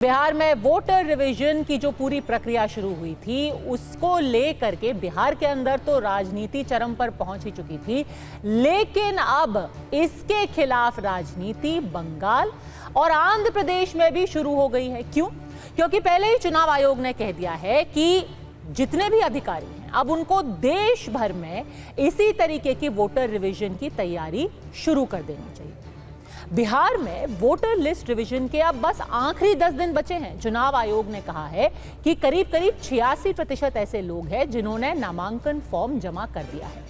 बिहार में voter revision की जो पूरी प्रक्रिया शुरू हुई थी उसको लेकर के बिहार के अंदर तो राजनीति चरम पर पहुंच ही चुकी थी, लेकिन अब इसके खिलाफ राजनीति बंगाल और आंध्र प्रदेश में भी शुरू हो गई है। क्यों? क्योंकि पहले ही चुनाव आयोग ने कह दिया है कि जितने भी अधिकारी हैं अब उनको देश भर में इसी तरीके की वोटर रिवीजन की तैयारी शुरू कर देनी चाहिए। बिहार में वोटर लिस्ट रिवीजन के अब बस आखिरी 10 दिन बचे हैं। चुनाव आयोग ने कहा है कि करीब 86% ऐसे लोग हैं जिन्होंने नामांकन फॉर्म जमा कर दिया है।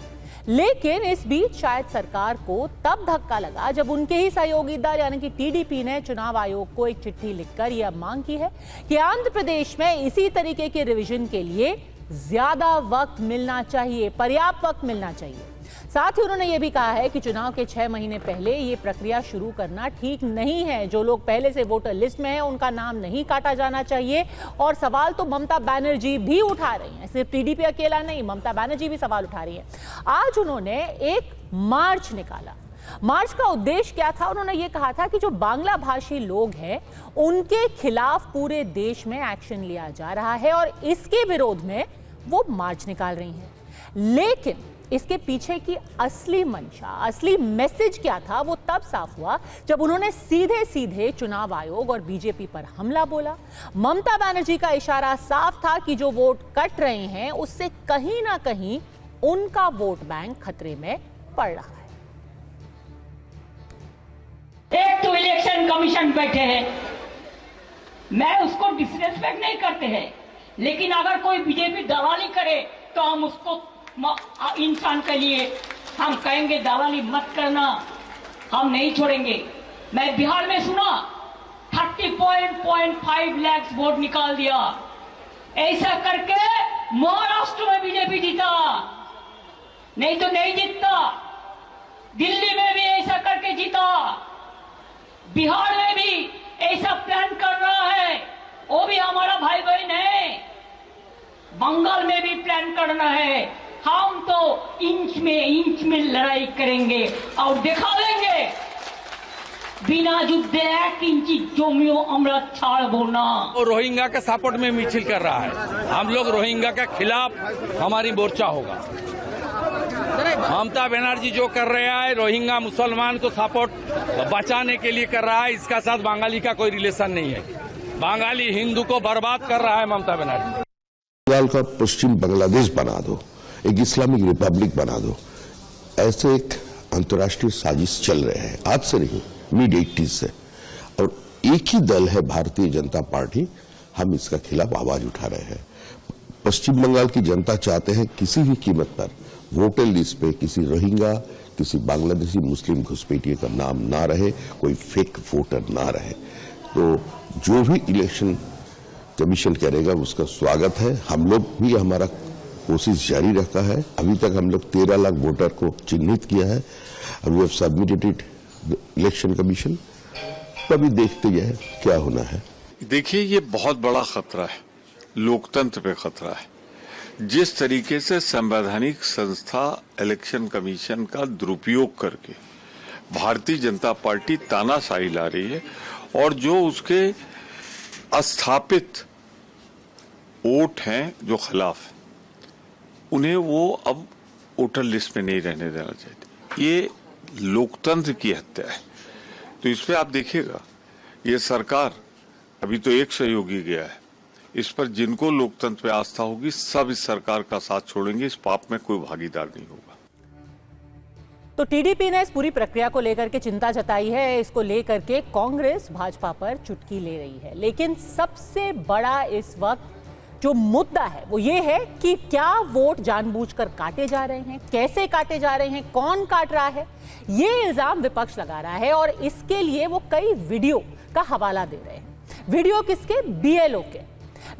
लेकिन इस बीच शायद सरकार को तब धक्का लगा जब उनके ही सहयोगी दल यानी कि टीडीपी ने चुनाव आयोग को एक चिट्ठी लिखकर यह मांग की है कि आंध्र प्रदेश में इसी तरीके के रिवीजन के लिए ज्यादा वक्त मिलना चाहिए, पर्याप्त वक्त मिलना चाहिए। साथ ही उन्होंने ये भी कहा है कि चुनाव के 6 महीने पहले ये प्रक्रिया शुरू करना ठीक नहीं है। जो लोग पहले से वोटर लिस्ट में हैं उनका नाम नहीं काटा जाना चाहिए। और सवाल तो ममता बनर्जी भी उठा रही हैं, सिर्फ टीडीपी अकेला नहीं, ममता बनर्जी भी सवाल उठा रही हैं। आज उन्होंने एक मार्च निकाला। मार्च का उद्देश्य क्या था? उन्होंने ये कहा था कि जो बांग्ला भाषी लोग हैं उनके खिलाफ पूरे देश में एक्शन लिया जा रहा है और इसके विरोध में वो मार्च निकाल रही हैं। लेकिन इसके पीछे की असली मंशा, असली मैसेज क्या था वो तब साफ हुआ जब उन्होंने सीधे सीधे चुनाव आयोग और बीजेपी पर हमला बोला। ममता बनर्जी का इशारा साफ था कि जो वोट कट रहे हैं उससे कहीं ना कहीं उनका वोट बैंक खतरे में पड़ रहा है। एक तो इलेक्शन कमीशन बैठे हैं, मैं उसको डिसरेस्पेक्ट नहीं करते हैं, लेकिन अगर कोई बीजेपी दलाली करे तो हम उसको इंसान के लिए हम कहेंगे दलाली मत करना, हम नहीं छोड़ेंगे। मैं बिहार में सुना 30.5 लाख वोट निकाल दिया, ऐसा करके महाराष्ट्र में बीजेपी जीता, नहीं तो नहीं जीतता। दिल्ली में भी ऐसा करके जीता, बिहार में भी ऐसा प्लान कर रहा है, वो भी हमारा भाई बहन है। बंगाल में भी प्लान करना है। हम तो इंच में लड़ाई करेंगे और दिखा देंगे बिना युद्धे 1 इंची जमियो अमृत छाड़बो ना। रोहिंग्या के सपोर्ट में मिছিল कर रहा है। हम लोग रोहिंग्या के खिलाफ हमारी मोर्चा होगा। ममता बनर्जी जो कर रहा है रोहिंग्या मुसलमान को सपोर्ट बचाने के लिए कर रहा है, इसका साथ बंगाली का कोई रिलेशन नहीं है। बंगाली हिंदू को बर्बाद कर रहा है ममता बनर्जी। बंगाल का पश्चिम बांग्लादेश बना दो, एक इस्लामिक रिपब्लिक बना दो, ऐसे एक अंतर्राष्ट्रीय साजिश चल रहे हैं आज से नहीं, मिड 80s से। और एक ही दल है भारतीय जनता पार्टी, हम इसका खिलाफ आवाज उठा रहे हैं। पश्चिम बंगाल की जनता चाहते हैं किसी भी कीमत पर वोटर लिस्ट पे किसी रोहिंग्या, किसी बांग्लादेशी मुस्लिम घुसपैठिए का नाम ना रहे, कोई फेक वोटर ना रहे। तो जो भी इलेक्शन कमीशन करेगा उसका स्वागत है। हम लोग भी हमारा कोशिश जारी रखा है। अभी तक हम लोग 13 लाख वोटर को चिन्हित किया है। We have submitted it election commission, तभी देखते हैं क्या होना है। देखिए, ये बहुत बड़ा खतरा है, लोकतंत्र पे खतरा है। जिस तरीके से संवैधानिक संस्था इलेक्शन कमीशन का दुरुपयोग करके भारतीय जनता पार्टी तानाशाही ला रही है और जो उसके स्थापित वोट हैं जो खिलाफ, उन्हें वो अब वोटर लिस्ट में नहीं रहने देना चाहते। ये लोकतंत्र की हत्या है। तो इसमें आप देखिएगा, ये सरकार अभी तो एक सहयोगी गया है, इस पर जिनको लोकतंत्र पे आस्था होगी सब इस सरकार का साथ छोड़ेंगे। इस पाप में कोई भागीदार नहीं होगा। तो टीडीपी ने इस पूरी प्रक्रिया को लेकर के चिंता जताई है। इसको लेकर के कांग्रेस भाजपा पर चुटकी ले रही है। लेकिन सबसे बड़ा इस वक्त जो मुद्दा है वो ये है कि क्या वोट जानबूझकर काटे जा रहे हैं, कैसे काटे जा रहे हैं, कौन काट रहा है, ये इल्जाम विपक्ष लगा रहा है। और इसके लिए वो कई वीडियो का हवाला दे रहे हैं। वीडियो किसके? बीएलओ के।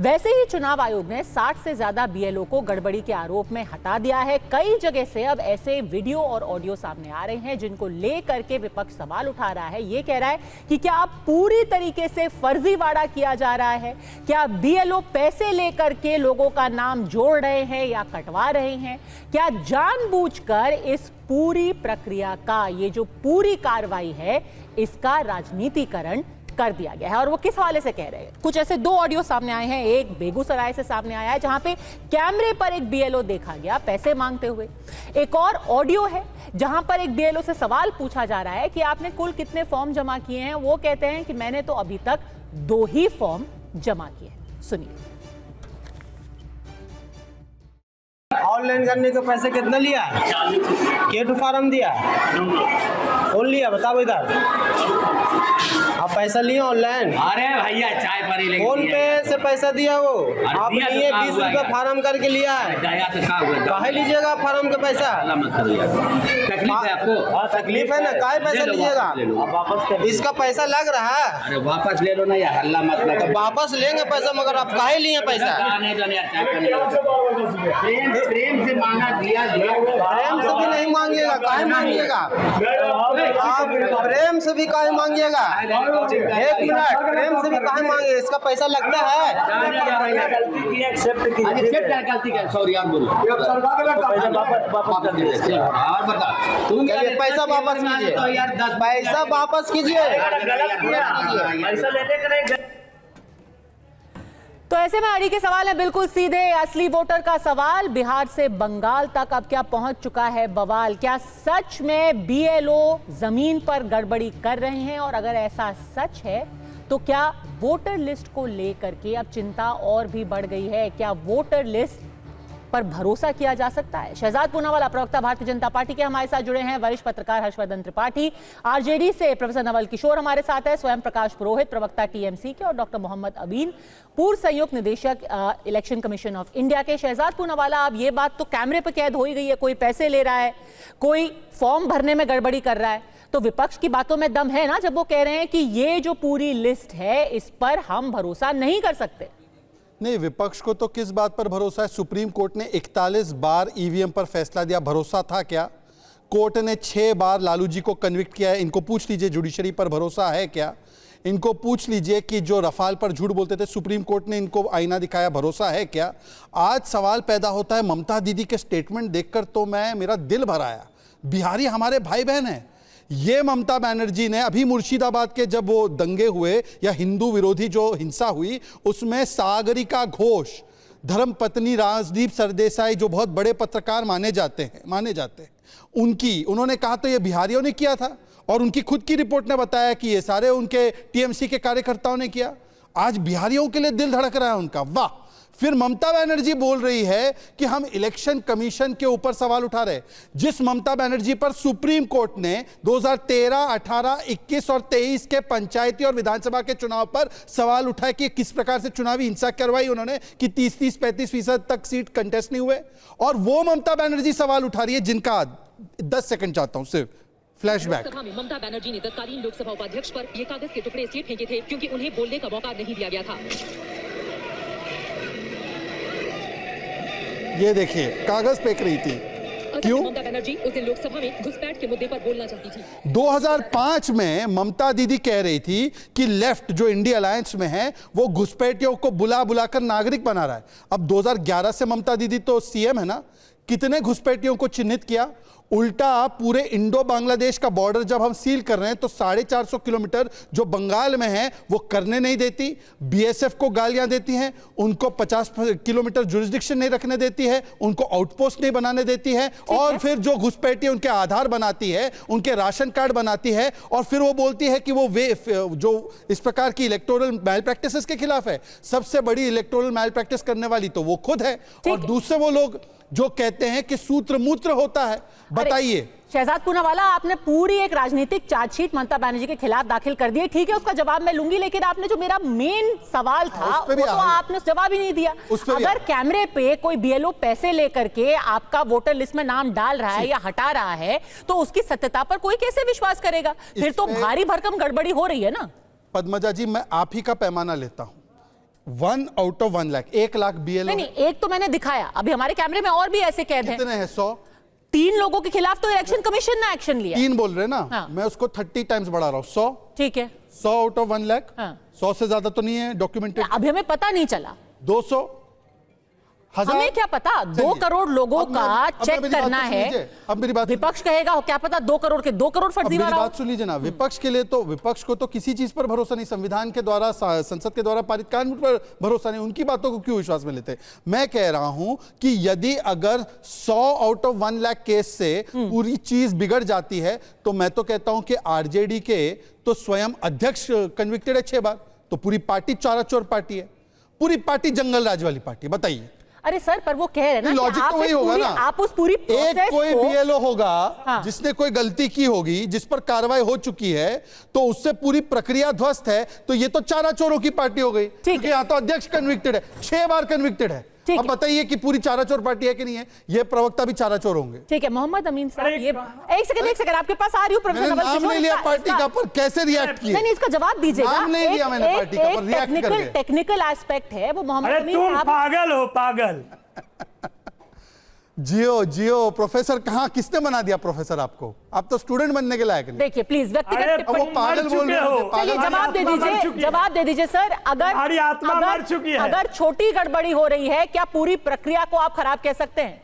वैसे ही चुनाव आयोग ने 60 से ज्यादा बीएलओ को गड़बड़ी के आरोप में हटा दिया है। कई जगह से अब ऐसे वीडियो और ऑडियो सामने आ रहे हैं जिनको लेकर के विपक्ष सवाल उठा रहा है। ये कह रहा है कि क्या अब पूरी तरीके से फर्जीवाड़ा किया जा रहा है? क्या बीएलओ पैसे लेकर के लोगों का नाम जोड़ रहे हैं या कटवा रहे हैं? क्या जानबूझकर इस पूरी प्रक्रिया का, ये जो पूरी कार्रवाई है, इसका राजनीतिकरण कर दिया गया है। और वो किस हवाले से कह रहे हैं, कुछ ऐसे दो ऑडियो सामने आए हैं। एक बेगूसराय से सामने आया है जहां पे कैमरे पर एक बीएलओ देखा गया पैसे मांगते हुए। एक और ऑडियो है जहां पर एक बीएलओ से सवाल पूछा जा रहा है कि आपने कुल कितने फॉर्म जमा किए हैं। वो कहते हैं कि मैंने तो अभी तक 2 ही फॉर्म जमा किए। सुनिए। ऑनलाइन करने के पैसे कितने लिया? केटू फार्म दिया? कौन लिया बताओ इधर। आप पैसा लिए ऑनलाइन? अरे भैया चाय पानी लेके फोन पे से पैसा दिया वो आप दिया तो लिए कहाँ 20 हुआ रुपए यार? फार्म करके लिया है। काहे लीजिएगा फार्म का पैसा? तकलीफ है आपको? हाँ तकलीफ है ना, काहे पैसा लीजिएगा? इसका पैसा लग रहा है। अरे वापस ले लो ना यार, हल्ला मत तो करो। वापस लेंगे पैसा, मगर आप काहे लिए पैसा? प्रेम से मांगा दिया। प्रेम से भी नहीं मांगिएगा, काहे मांगिएगा? आप प्रेम से भी काहे मांगिएगा? 1 मिनट, प्रेम से भी काहे मांगे? इसका पैसा लगता है। गलती क्या? सॉरी यार बोलो। और बता तुम पैसा वापस कीजिए, तो यार 10 पैसा वापस कीजिए। तो ऐसे में अड़ी के सवाल है बिल्कुल सीधे, असली वोटर का सवाल। बिहार से बंगाल तक अब क्या पहुंच चुका है बवाल? क्या सच में बीएलओ जमीन पर गड़बड़ी कर रहे हैं? और अगर ऐसा सच है तो क्या वोटर लिस्ट को लेकर के अब चिंता और भी बढ़ गई है? क्या वोटर लिस्ट पर भरोसा किया जा सकता है? शहजाद पूनावाला प्रवक्ता भारतीय जनता पार्टी के हमारे साथ जुड़े हैं, वरिष्ठ पत्रकार हर्षवर्धन त्रिपाठी, आरजेडी से प्रोफेसर नवल किशोर हमारे साथ है, स्वयं प्रकाश पुरोहित प्रवक्ता टीएमसी के, और डॉक्टर मोहम्मद अबीन पूर्व संयुक्त निदेशक इलेक्शन कमीशन ऑफ इंडिया के। शहजाद पूनावाला, अब ये बात तो कैमरे पर कैद हो ही गई है, कोई पैसे ले रहा है, कोई फॉर्म भरने में गड़बड़ी कर रहा है, तो विपक्ष की बातों में दम है ना जब वो कह रहे हैं कि ये जो पूरी लिस्ट है इस पर हम भरोसा नहीं कर सकते? नहीं, विपक्ष को तो किस बात पर भरोसा है? सुप्रीम कोर्ट ने 41 बार ईवीएम पर फैसला दिया, भरोसा था क्या? कोर्ट ने 6 बार लालू जी को कन्विक्ट किया है, इनको पूछ लीजिए जुडिशरी पर भरोसा है क्या? इनको पूछ लीजिए कि जो रफाल पर झूठ बोलते थे सुप्रीम कोर्ट ने इनको आईना दिखाया, भरोसा है क्या? आज सवाल पैदा होता है ममता दीदी के स्टेटमेंट देखकर तो मेरा दिल भर आया। बिहारी हमारे भाई बहन हैं। ये ममता बनर्जी ने अभी मुर्शिदाबाद के जब वो दंगे हुए या हिंदू विरोधी जो हिंसा हुई उसमें सागरिका घोष, धर्मपत्नी राजदीप सरदेसाई जो बहुत बड़े पत्रकार माने जाते हैं उन्होंने कहा तो ये बिहारियों ने किया था, और उनकी खुद की रिपोर्ट ने बताया कि ये सारे उनके टीएमसी के कार्यकर्ताओं ने किया। आज बिहारियों के लिए दिल धड़क रहा है उनका, वाह। फिर ममता बनर्जी बोल रही है कि हम इलेक्शन कमीशन के ऊपर सवाल उठा रहे, जिस ममता बनर्जी पर सुप्रीम कोर्ट ने 2013, 18, 21 और 23 के पंचायती और विधानसभा के चुनाव पर सवाल उठाए कि किस प्रकार से चुनावी हिंसा करवाई उन्होंने, कि 30-30, 35% तक सीट कंटेस्ट नहीं हुए, और वो ममता बनर्जी सवाल उठा रही है जिनका 10 सेकंड चाहता हूं सिर्फ फ्लैशबैक। लोकसभा में ममता बनर्जी ने तत्कालीन लोकसभा उपाध्यक्ष पर ये कागज के टुकड़े इसलिए फेंके थे क्योंकि उन्हें बोलने का मौका नहीं दिया गया था। ये देखिए कागज फेंक रही थी, क्यों? ममता बनर्जी उस दिन लोकसभा में घुसपैठ के मुद्दे पर बोलना चाहती थी। 2005 में ममता दीदी कह रही थी कि लेफ्ट जो इंडिया अलायंस में है वो घुसपैठियों को बुला बुलाकर नागरिक बना रहा है। अब 2011 से ममता दीदी तो सीएम है ना, कितने घुसपैठियों को चिन्हित किया? उल्टा पूरे इंडो बांग्लादेश का बॉर्डर जब हम सील कर रहे हैं तो 450 किलोमीटर जो बंगाल में है वो करने नहीं देती, बीएसएफ को गालियां देती हैं, उनको 50 किलोमीटर जुरिस्डिक्शन नहीं रखने देती है, उनको आउटपोस्ट नहीं बनाने देती है, और फिर जो घुसपैठी उनके आधार बनाती है, उनके राशन कार्ड बनाती है, और फिर वो बोलती है कि वो जो इस प्रकार की इलेक्टोरल मैल प्रैक्टिसेस के खिलाफ है। सबसे बड़ी इलेक्टोरल मैल प्रैक्टिस करने वाली तो वो खुद है, और दूसरे वो लोग जो कहते हैं कि सूत्र मूत्र होता है। बताइए शहजाद पूनावाला, आपने पूरी एक राजनीतिक चार्जशीट ममता बनर्जी के खिलाफ दाखिल कर दी है, ठीक है, उसका जवाब मैं लूंगी, लेकिन आपने जो मेरा मेन सवाल था वो तो आपने जवाब ही नहीं दिया। अगर कैमरे पे कोई बीएलओ पैसे लेकर के आपका वोटर लिस्ट में नाम डाल रहा है या हटा रहा है तो उसकी सत्यता पर कोई कैसे विश्वास करेगा? फिर तो भारी भरकम गड़बड़ी हो रही है ना। पद्मजा जी, मैं आप ही का पैमाना लेता हूं, 1 out of 1 lakh, 1 lakh BLO. नहीं, एक तो मैंने दिखाया, अभी हमारे कैमरे में और भी ऐसे कैद हैं। कितने हैं? 100। 3 लोगों के खिलाफ तो इलेक्शन कमीशन ने एक्शन लिया। 3 बोल रहे ना, हाँ। मैं उसको 30 टाइम्स बढ़ा रहा हूं, 100। ठीक है, 100 out of 1 लाख। हाँ। 100 से ज्यादा तो नहीं है डॉक्यूमेंटेड। अभी हमें पता नहीं चला। 200। हमें क्या पता 2 करोड़ लोगों का चेक करना है। अब मेरी बात, विपक्ष कहेगा क्या पता 2 करोड़ के 2 करोड़ फर्जीवाड़ा। मेरी बात सुन लीजिए ना, विपक्ष के लिए तो, विपक्ष को तो किसी चीज पर भरोसा नहीं, संविधान के द्वारा, संसद के द्वारा पारित कानून पर भरोसा नहीं, उनकी बातों को क्यों विश्वास में लेते। मैं कह रहा हूं कि यदि अगर 100 आउट ऑफ 1 लाख केस से पूरी चीज बिगड़ जाती है, तो मैं तो कहता हूं कि आरजेडी के तो स्वयं अध्यक्ष कन्विक्टेड है 6 बार, तो पूरी पार्टी चाराचौर पार्टी है, पूरी पार्टी जंगल राज वाली पार्टी। बताइए। अरे सर, पर वो कह रहे हैं ना, लॉजिक तो वही होगा ना, आप उस पूरी एक कोई बीएलओ होगा जिसने कोई गलती की होगी, जिस पर कार्रवाई हो चुकी है, तो उससे पूरी प्रक्रिया ध्वस्त है, तो ये तो चाराचौरों की पार्टी हो गई, क्योंकि यहाँ तो अध्यक्ष कन्विक्टेड है, 6 बार कन्विक्टेड है। अब बताइए कि पूरी चाराचौर पार्टी है कि नहीं है, ये प्रवक्ता भी चाराचौर होंगे। ठीक है मोहम्मद अमीन साहब, ये एक सेकंड आपके पास आ रही हूँ। प्रोफेसर नवल नाम नहीं लिया पार्टी का, पर कैसे रिएक्ट किए? नहीं, इसका जवाब दीजिएगा। नाम नहीं लिया मैंने पार्टी का, पर रिएक्ट करके। टेक्निकल एस्पेक्ट है वो मोहम्मद अमीन तुम साहब। पागल हो, पागल। जियो प्रोफेसर कहाँ, किसने बना दिया प्रोफेसर आपको? आप तो स्टूडेंट बनने के लायक नहीं। देखिए प्लीज, व्यक्तिगत टिप्पणी, वो पागल बोल रहे हो। चलिए जवाब दे दीजिए सर। अगर छोटी गड़बड़ी हो रही है, क्या पूरी प्रक्रिया को आप खराब कह सकते हैं?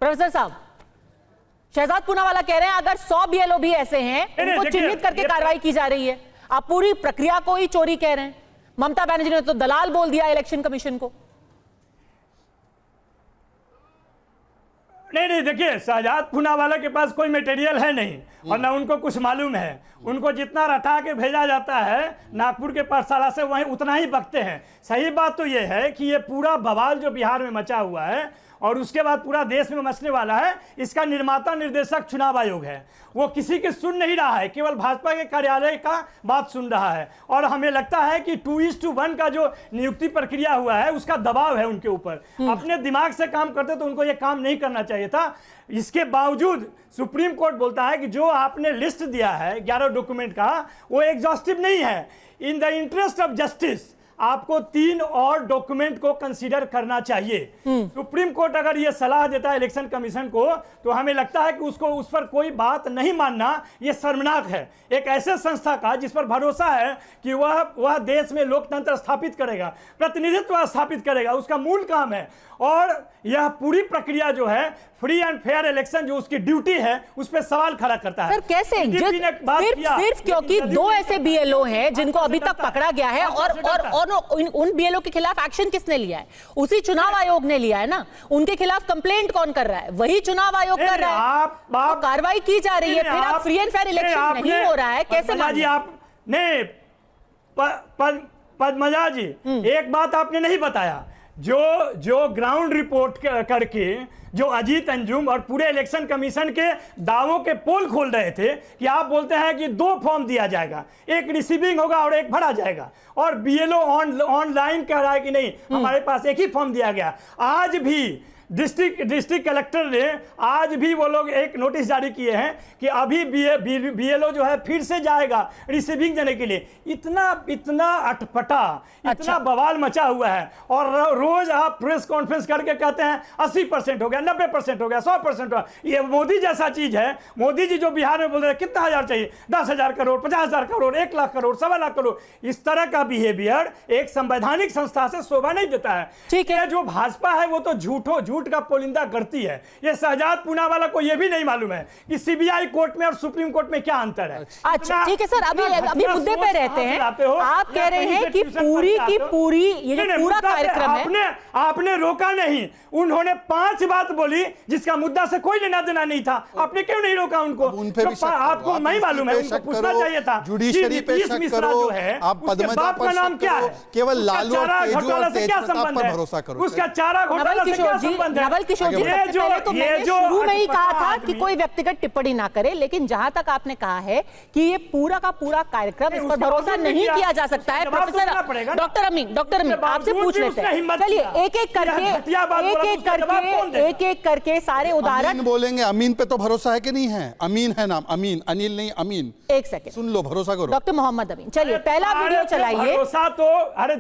प्रोफेसर साहब, शहजाद पूनावाला कह रहे हैं अगर 100 बीएलओ भी ऐसे हैं, उनको चिन्हित करके कार्रवाई की जा रही है, आप पूरी प्रक्रिया को ही चोरी कह रहे हैं। ममता बनर्जी ने तो दलाल बोल दिया इलेक्शन कमीशन को। नहीं, देखिए, शहजाद पूनावाला के पास कोई मटेरियल है नहीं और ना उनको कुछ मालूम है। उनको जितना रटा के भेजा जाता है नागपुर के पाठशाला से, वहीं उतना ही बकते हैं। सही बात तो यह है कि ये पूरा बवाल जो बिहार में मचा हुआ है और उसके बाद पूरा देश में मचने वाला है, इसका निर्माता निर्देशक चुनाव आयोग है। वो किसी की सुन नहीं रहा है, केवल भाजपा के कार्यालय का बात सुन रहा है। और हमें लगता है कि 2:1 का जो नियुक्ति प्रक्रिया हुआ है, उसका दबाव है उनके ऊपर। अपने दिमाग से काम करते तो उनको ये काम नहीं करना चाहिए था। इसके बावजूद सुप्रीम कोर्ट बोलता है कि जो आपने लिस्ट दिया है 11 डॉक्यूमेंट का, वो एग्जॉस्टिव नहीं है। In the interest of justice आपको 3 और डॉक्यूमेंट को कंसीडर करना चाहिए। सुप्रीम कोर्ट अगर यह सलाह देता है इलेक्शन कमीशन को, तो हमें लगता है कि उसको उस पर कोई बात नहीं मानना यह शर्मनाक है। एक ऐसे संस्था का जिस पर भरोसा है कि वह देश में लोकतंत्र स्थापित करेगा, प्रतिनिधित्व स्थापित करेगा, उसका मूल काम है। और यह पूरी प्रक्रिया जो है फ्री एंड फेयर इलेक्शन जो उसकी ड्यूटी है, उस पर सवाल खड़ा करता है। सर कैसे? सिर्फ क्योंकि 2 ऐसे बीएलओ हैं जिनको अभी तक पकड़ा गया है, और उन बीएलओ के खिलाफ एक्शन किसने लिया है? उसी चुनाव आयोग ने लिया है ना। उनके खिलाफ कंप्लेंट कौन कर रहा है? वही चुनाव आयोग कर रहा है। तो कार्रवाई की जा रही है, फिर आप फ्री एंड फेयर इलेक्शन नहीं हो रहा है, कैसे मानिए? नहीं, पद्मजा जी, एक बात आपने नहीं बताया। जो ग्राउंड रिपोर्ट करके जो अजीत अंजुम और पूरे इलेक्शन कमीशन के दावों के पोल खोल रहे थे कि आप बोलते हैं कि 2 फॉर्म दिया जाएगा, एक रिसीविंग होगा और एक भरा जाएगा, और बीएलओ ऑनलाइन कह रहा है कि नहीं हमारे पास एक ही फॉर्म दिया गया। आज भी डिस्ट्रिक्ट कलेक्टर ने आज भी वो लोग एक नोटिस जारी किए हैं कि अभी बीएलओ जो है फिर से जाएगा रिसीविंग देने के लिए। इतना अटपटा, इतना बवाल मचा हुआ है। और रोज आप प्रेस कॉन्फ्रेंस करके कहते हैं 80% हो गया, 90% हो गया, 100% हो गया। ये मोदी जैसा चीज है। मोदी जी जो बिहार में बोल रहे हैं कितना हजार चाहिए, 10,000 करोड़, 50,000 करोड़, 1 लाख करोड़, 1.25 लाख करोड़, इस तरह का बिहेवियर एक संवैधानिक संस्था से शोभा नहीं देता है। ठीक है, जो भाजपा है वो तो झूठ का पोलिंदा करती है। ये शहजाद पूनावाला को ये भी नहीं मालूम है कि सीबीआई कोर्ट में और सुप्रीम कोर्ट में क्या अंतर है। अच्छा ठीक है सर, अभी मुद्दे पे रहते हैं। आप कह रहे हैं कि पूरी की पूरी ये जो पूरा कार्यक्रम है, आपने रोका नहीं। उन्होंने 5 बात बोली जिसका मुद्दा से कोई लेना देना नहीं था। आपने क्यों नहीं रोका उनको? आपको नहीं मालूम है, उनको पूछना चाहिए था। जुडिशरी पे शक करो, आप पद्मजा पर नाम क्या है? केवल लालू और तेजू और तेजप्रताप पर भरोसा करो। उसका चारा घोटाला से क्या संबंध? नवल किशोर जी, सबसे पहले तो मैंने शुरू में ही कहा था कि कोई व्यक्तिगत टिप्पणी ना करे, लेकिन जहां तक आपने कहा है कि ये पूरा का पूरा कार्यक्रम, इस पर भरोसा नहीं किया जा सकता है। प्रोफेसर डॉक्टर अमीन आपसे पूछ लेते हैं। चलिए एक एक करके सारे उदाहरण बोलेंगे। अमीन पे तो भरोसा है कि नहीं है? अमीन है नाम, अमीन, अनिल नहीं, अमीन। एक सेकंड सुन लो, भरोसा करो। डॉक्टर मोहम्मद अमीन, चलिए पहला वीडियो चलाइए। भरोसा तो अरे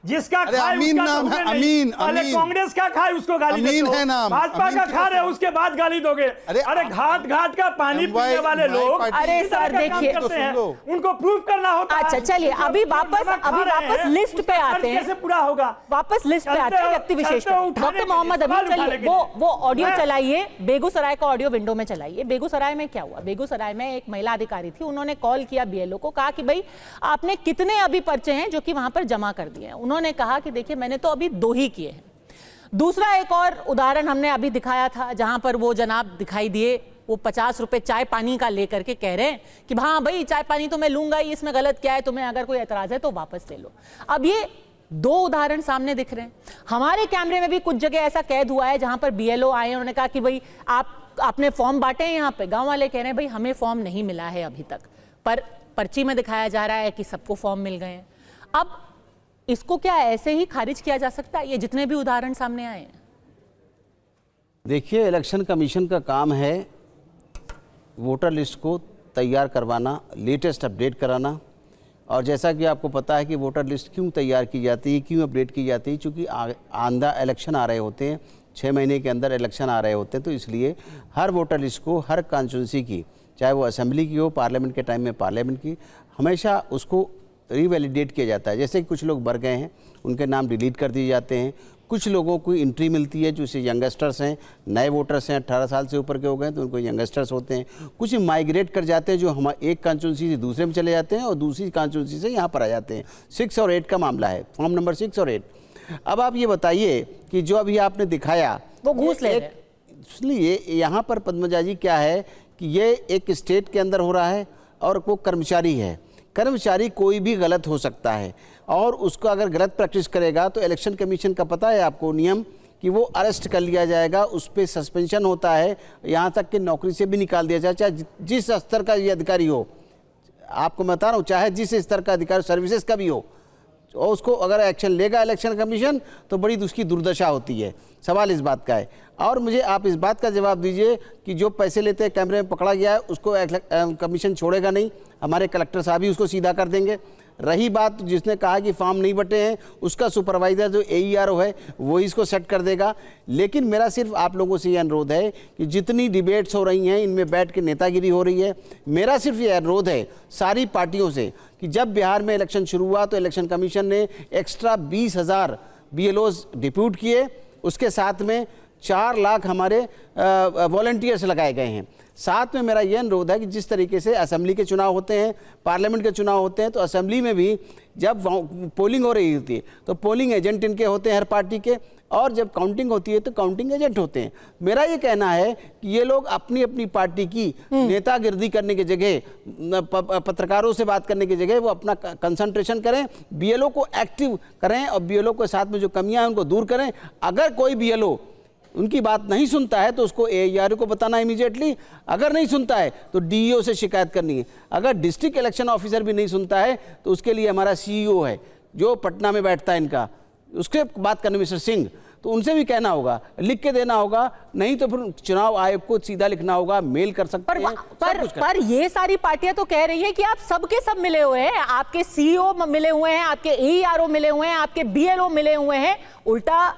जिसका खाए अमीन नाम है, अमीन, कांग्रेस का खाए उसको गाली देते अमीन हो? है नाम, भाजपा अमीन का की खा रहे हो, उसके बाद गाली दोगे? अरे घाट घाट का पानी पीने वाले लोग अरे इस तरह सर, का काम देखिए, करते हैं, उनको प्रूव करना होता है। अच्छा चलिए, अभी वापस लिस्ट पे आते हैं। कैसे पूरा होगा? वापस लिस्ट पे आते हैं व्यक्ति विशेष पे। डॉक्टर मोहम्मद अमीन, चलिए वो ऑडियो चलाइए, बेगूसराय का ऑडियो विंडो में चलाइए। बेगूसराय में क्या हुआ? बेगूसराय में एक महिला अधिकारी थी, उन्होंने कॉल किया बीएलओ को, कहा कि भाई आपने कितने अभी पर्चे हैं जो कि वहां पर जमा कर दिए हैं? उन्होंने कहा कि देखिए मैंने तो अभी 2 ही किए हैं। दूसरा एक और उदाहरण हमने अभी दिखाया था, जहां पर वो जनाब दिखाई दिए, वो 50 रुपए चाय पानी का लेकर के कह रहे हैं कि हाँ भाई चाय पानी तो मैं लूंगा ही, इसमें गलत क्या है, तुम्हें अगर कोई एतराज है तो वापस ले लो। अब ये 2 उदाहरण सामने दिख रहे हैं। हमारे कैमरे में भी कुछ जगह ऐसा कैद हुआ है जहां पर बीएलओ आए, उन्होंने कहा कि भाई आपने फॉर्म बांटे हैं यहाँ पे? गांव वाले कह रहे हैं भाई हमें फॉर्म नहीं मिला है अभी तक, पर पर्ची में दिखाया जा रहा है कि सबको फॉर्म मिल गए हैं। अब इसको क्या ऐसे ही खारिज किया जा सकता है, ये जितने भी उदाहरण सामने आए हैं? देखिए, इलेक्शन कमीशन का काम है वोटर लिस्ट को तैयार करवाना, लेटेस्ट अपडेट कराना। और जैसा कि आपको पता है कि वोटर लिस्ट क्यों तैयार की जाती है, क्यों अपडेट की जाती है, क्योंकि आंदा इलेक्शन आ रहे होते हैं, 6 महीने के अंदर इलेक्शन आ रहे होते हैं। तो इसलिए हर वोटर लिस्ट को, हर कॉन्स्टिट्यूंसी की, चाहे वो असेंबली की हो, पार्लियामेंट के टाइम में पार्लियामेंट की, हमेशा उसको रिवैलिडेट किया जाता है। जैसे कि कुछ लोग मर गए हैं, उनके नाम डिलीट कर दिए जाते हैं। कुछ लोगों को एंट्री मिलती है, जो यंगस्टर्स हैं, नए वोटर्स हैं, 18 साल से ऊपर के हो गए तो उनको यंगस्टर्स होते हैं। कुछ माइग्रेट कर जाते हैं, जो हम एक कॉन्स्टिट्यूंसी से दूसरे में चले जाते हैं और दूसरी कॉन्स्टिट्यूंसी से यहाँ पर आ जाते हैं। 6 और 8 का मामला है, फॉर्म नंबर 6 और 8। अब आप ये बताइए कि जो अभी आपने दिखाया वो घूस ले रहे हैं। इसलिए यहाँ पर पद्मजा जी क्या है कि ये एक स्टेट के अंदर हो रहा है और वो कर्मचारी है। कर्मचारी कोई भी गलत हो सकता है, और उसको अगर गलत प्रैक्टिस करेगा तो इलेक्शन कमीशन का पता है आपको नियम कि वो अरेस्ट कर लिया जाएगा, उस पर सस्पेंशन होता है, यहाँ तक कि नौकरी से भी निकाल दिया जाए, चाहे जिस स्तर का ये अधिकारी हो। आपको मैं बता रहा हूँ, चाहे जिस स्तर का अधिकारी सर्विसेज का भी हो, और उसको अगर एक्शन लेगा इलेक्शन कमीशन तो बड़ी उसकी दुर्दशा होती है। सवाल इस बात का है। और मुझे आप इस बात का जवाब दीजिए कि जो पैसे लेते हैं कैमरे में पकड़ा गया है, उसको कमीशन छोड़ेगा नहीं, हमारे कलेक्टर साहब ही उसको सीधा कर देंगे। रही बात जिसने कहा कि फॉर्म नहीं बटे हैं, उसका सुपरवाइजर जो AERO है वो इसको सेट कर देगा। लेकिन मेरा सिर्फ आप लोगों से ये अनुरोध है कि जितनी डिबेट्स हो रही हैं, इनमें बैठ के नेतागिरी हो रही है, मेरा सिर्फ ये अनुरोध है सारी पार्टियों से कि जब बिहार में इलेक्शन शुरू हुआ तो इलेक्शन कमीशन ने एक्स्ट्रा 20,000 BLOs डिप्यूट किए, उसके साथ में 4 लाख हमारे वॉलंटियर्स लगाए गए हैं। साथ में मेरा यह अनुरोध है कि जिस तरीके से असेंबली के चुनाव होते हैं, पार्लियामेंट के चुनाव होते हैं, तो असेंबली में भी जब पोलिंग हो रही होती है तो पोलिंग एजेंट इनके होते हैं हर पार्टी के, और जब काउंटिंग होती है तो काउंटिंग एजेंट होते हैं। मेरा ये कहना है कि ये लोग अपनी अपनी पार्टी की नेतागिरी करने की जगह, पत्रकारों से बात करने की जगह वो अपना कंसंट्रेशन करें, BLO को एक्टिव करें और BLO के साथ में जो कमियां हैं उनको दूर करें। अगर कोई BLO उनकी बात नहीं सुनता है तो उसको AERO को बताना इमीडिएटली, अगर नहीं सुनता है तो DEO से शिकायत करनी है, अगर डिस्ट्रिक्ट इलेक्शन ऑफिसर भी नहीं सुनता है तो उसके लिए हमारा CEO है जो पटना में बैठता है इनका, उसके बात करनी मिस्टर सिंह, तो उनसे भी कहना होगा, लिख के देना होगा, नहीं तो फिर चुनाव आयोग को सीधा लिखना होगा, मेल कर सकते हैं। पर ये सारी पार्टियां तो कह रही है कि आप सबके सब मिले हुए हैं, आपके CEO मिले हुए हैं, आपके AERO मिले हुए हैं, आपके BLO मिले हुए हैं। उल्टा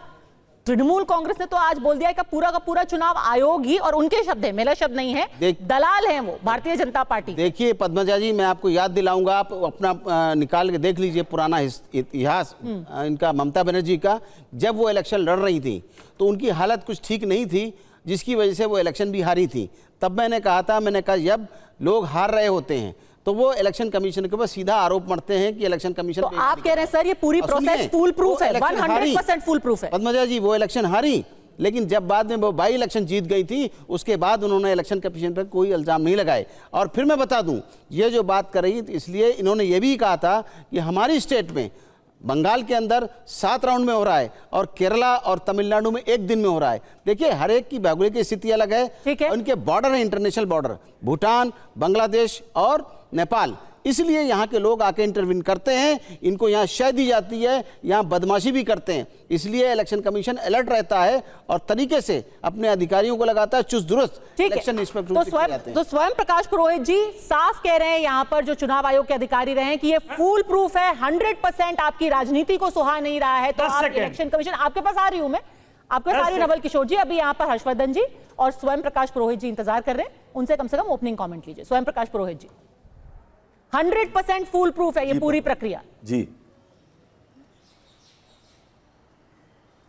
तृणमूल कांग्रेस ने तो आज बोल दिया कि पूरा का पूरा चुनाव आयोग ही, और उनके शब्द है, मेरा शब्द नहीं है, दलाल हैं वो भारतीय जनता पार्टी। देखिए पद्मजा जी, मैं आपको याद दिलाऊंगा, आप अपना निकाल के देख लीजिए पुराना इतिहास इनका, ममता बनर्जी का। जब वो इलेक्शन लड़ रही थी तो उनकी हालत कुछ ठीक नहीं थी, जिसकी वजह से वो इलेक्शन भी हारी थी। तब मैंने कहा जब लोग हार रहे होते हैं तो वो इलेक्शन कमीशन के ऊपर सीधा आरोप मढ़ते हैं कि इलेक्शन कमीशन। तो आप कह रहे हैं सर ये पूरी प्रोसेस फुल प्रूफ है, 100% फुल प्रूफ है। पद्मजा जी, वो इलेक्शन हारी, लेकिन जब बाद में वो बाई इलेक्शन जीत गई थी, उसके बाद उन्होंने इलेक्शन कमीशन पर कोई इल्जाम नहीं लगाए। और फिर मैं बता दूं, ये जो बात कर रही थी, इसलिए इन्होंने ये भी कहा था कि हमारी स्टेट में बंगाल के अंदर 7 राउंड में हो रहा है और केरला और तमिलनाडु में 1 दिन में हो रहा है। देखिए हर एक की भौगोलिक की स्थिति अलग है, उनके बॉर्डर है, इंटरनेशनल बॉर्डर, भूटान, बांग्लादेश और नेपाल, इसलिए यहाँ के लोग आके इंटरवीन करते हैं, इनको यहाँ शय दी जाती है, यहाँ बदमाशी भी करते हैं। इसलिए इलेक्शन कमीशन अलर्ट रहता है और तरीके से अपने अधिकारियों को लगाता है चुस्त दुरुस्त इलेक्शन निष्पक्ष रूप से किए जाते हैं। तो स्वयं प्रकाश पुरोहित जी साफ कह रहे हैं यहाँ पर जो चुनाव आयोग के अधिकारी रहे हैं कि ये फुल प्रूफ है, 100% आपकी राजनीति को सुहा नहीं रहा है। तो आप इलेक्शन कमीशन, आपके पास आ रही हूं मैं, आपका सारी नवल किशोर जी, अभी यहाँ पर हर्षवर्धन जी और स्वयं प्रकाश पुरोहित जी इंतजार कर रहे हैं, उनसे कम से कम ओपनिंग कमेंट लीजिए। स्वयं प्रकाश पुरोहित जी, 100% फूल प्रूफ है ये पूरी प्रक्रिया? जी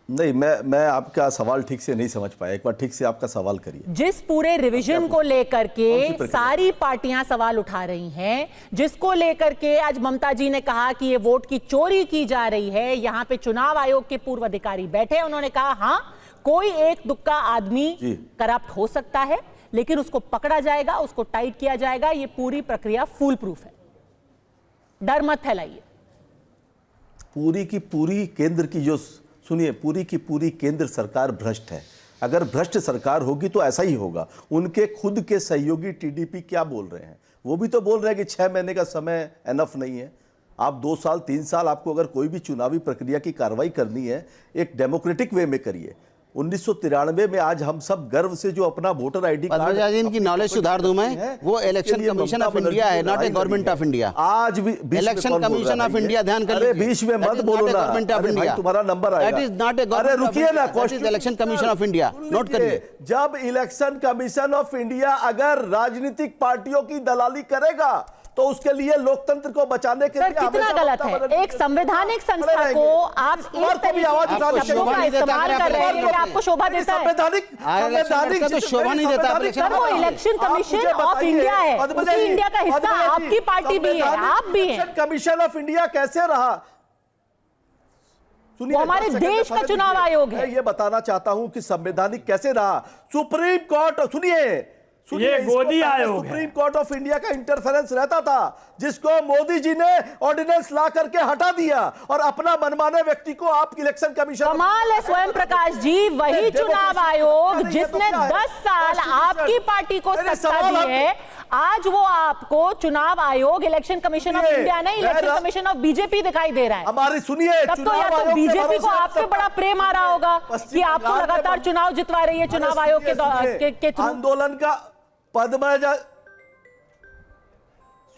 नहीं, मैं आपका सवाल ठीक से नहीं समझ पाया, एक बार ठीक से आपका सवाल करिए। जिस पूरे रिवीजन को लेकर के सारी पार्टियां सवाल उठा रही हैं, जिसको लेकर के आज ममता जी ने कहा कि ये वोट की चोरी की जा रही है, यहां पे चुनाव आयोग के पूर्व अधिकारी बैठे, उन्होंने कहा हां कोई एक दुक्का आदमी करप्ट हो सकता है, लेकिन उसको पकड़ा जाएगा, उसको टाइट किया जाएगा, ये पूरी प्रक्रिया फूल प्रूफ है, डर मत फैलाइए। पूरी की पूरी केंद्र की जो, सुनिए, पूरी की पूरी केंद्र सरकार भ्रष्ट है। अगर भ्रष्ट सरकार होगी तो ऐसा ही होगा। उनके खुद के सहयोगी टीडीपी क्या बोल रहे हैं? वो भी तो बोल रहे हैं कि 6 महीने का समय एनफ नहीं है। आप 2 साल 3 साल आपको अगर कोई भी चुनावी प्रक्रिया की कार्रवाई करनी है, एक डेमोक्रेटिक वे में करिए। 1993 में आज हम सब गर्व से जो अपना वोटर आईडी कार्ड, इनकी नॉलेज सुधार दूं मैं, वो इलेक्शन कमीशन ऑफ इंडिया है, not a government of India. आज भी इलेक्शन कमीशन ऑफ इंडिया, ध्यान कर लीजिए। बीच में मत बोलो ना, गवर्नमेंट ऑफ इंडिया, तुम्हारा नंबर आएगा। That is not a government, अरे रुकिए ना, election commission of India, note करिए। जब इलेक्शन कमीशन ऑफ इंडिया अगर राजनीतिक पार्टियों की दलाली करेगा तो उसके लिए लोकतंत्र को बचाने के लिए कितना गलत है? एक संवैधानिक संस्था को आप इस तरीके के शब्दों का इस्तेमाल कर रहे हैं, ये आपको शोभा देता है? संवैधानिक तो शोभा नहीं देता। वो इलेक्शन कमिशन ऑफ इंडिया है, उसी इंडिया का हिस्सा आपकी पार्टी भी है, आप भी हैं। कमीशन ऑफ इंडिया कैसे रहा? वो हमारे देश का चुनाव आयोग है। ये बताना चाहता हूं कि संवैधानिक कैसे रहा। सुप्रीम कोर्ट, सुनिए, ये गोदी आयोग है। सुप्रीम कोर्ट ऑफ इंडिया का इंटरफेरेंस रहता था, जिसको मोदी जी ने ऑर्डिनेंस ला करके हटा दिया और अपना मनमाने व्यक्ति को आप इलेक्शन कमीशन। कमाल है स्वयं प्रकाश जी, वही चुनाव आयोग जिसने 10 साल आपकी पार्टी को सत्ता दी है, आज वो आपको चुनाव आयोग, इलेक्शन कमीशन ऑफ इंडिया नहीं, इलेक्शन कमीशन ऑफ बीजेपी दिखाई दे रहा है। हमारी सुनिए, तब तो या तो बीजेपी को आप पे बड़ा प्रेम आ रहा होगा कि आपको लगातार चुनाव जितवा रही है चुनाव आयोग के थ्रू। आंदोलन का पद्मजा,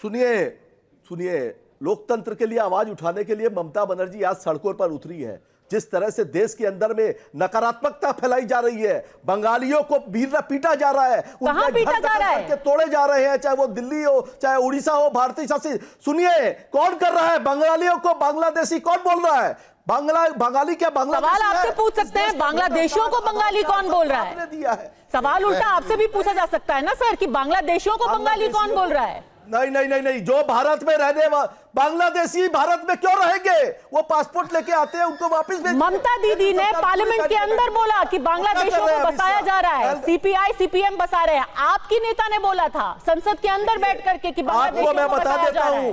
सुनिए, लोकतंत्र के लिए आवाज उठाने के लिए ममता बनर्जी आज सड़कों पर उतरी है। जिस तरह से देश के अंदर में नकारात्मकता फैलाई जा रही है, बंगालियों को पीटा जा रहा है, कहां पीटा जा रहा है? तोड़े जा रहे हैं, चाहे वो दिल्ली हो, चाहे उड़ीसा हो, भारतीय शासित। सुनिए, कौन कर रहा है? बंगालियों को बांग्लादेशी कौन बोल रहा है? बंगाली क्या बांग्लादेश? सवाल आपसे पूछ सकते हैं, बांग्लादेशियों को बंगाली कौन बोल रहा है? दिया है सवाल उल्टा आपसे भी पूछा जा सकता है ना सर, कि बांग्लादेशियों को बंगाली कौन बोल रहा है? नहीं, जो भारत में रहने बांग्लादेशी भारत में क्यों रहेंगे? वो पासपोर्ट लेके आते हैं, उनको वापस भेज। ममता दीदी ने पार्लियामेंट के अंदर बोला कि बांग्लादेशियों को बसाया जा रहा है, सीपीआई सीपीएम बसा रहे हैं। आपकी नेता ने बोला था संसद के अंदर बैठ करके कि आपको मैं बता देता हूं,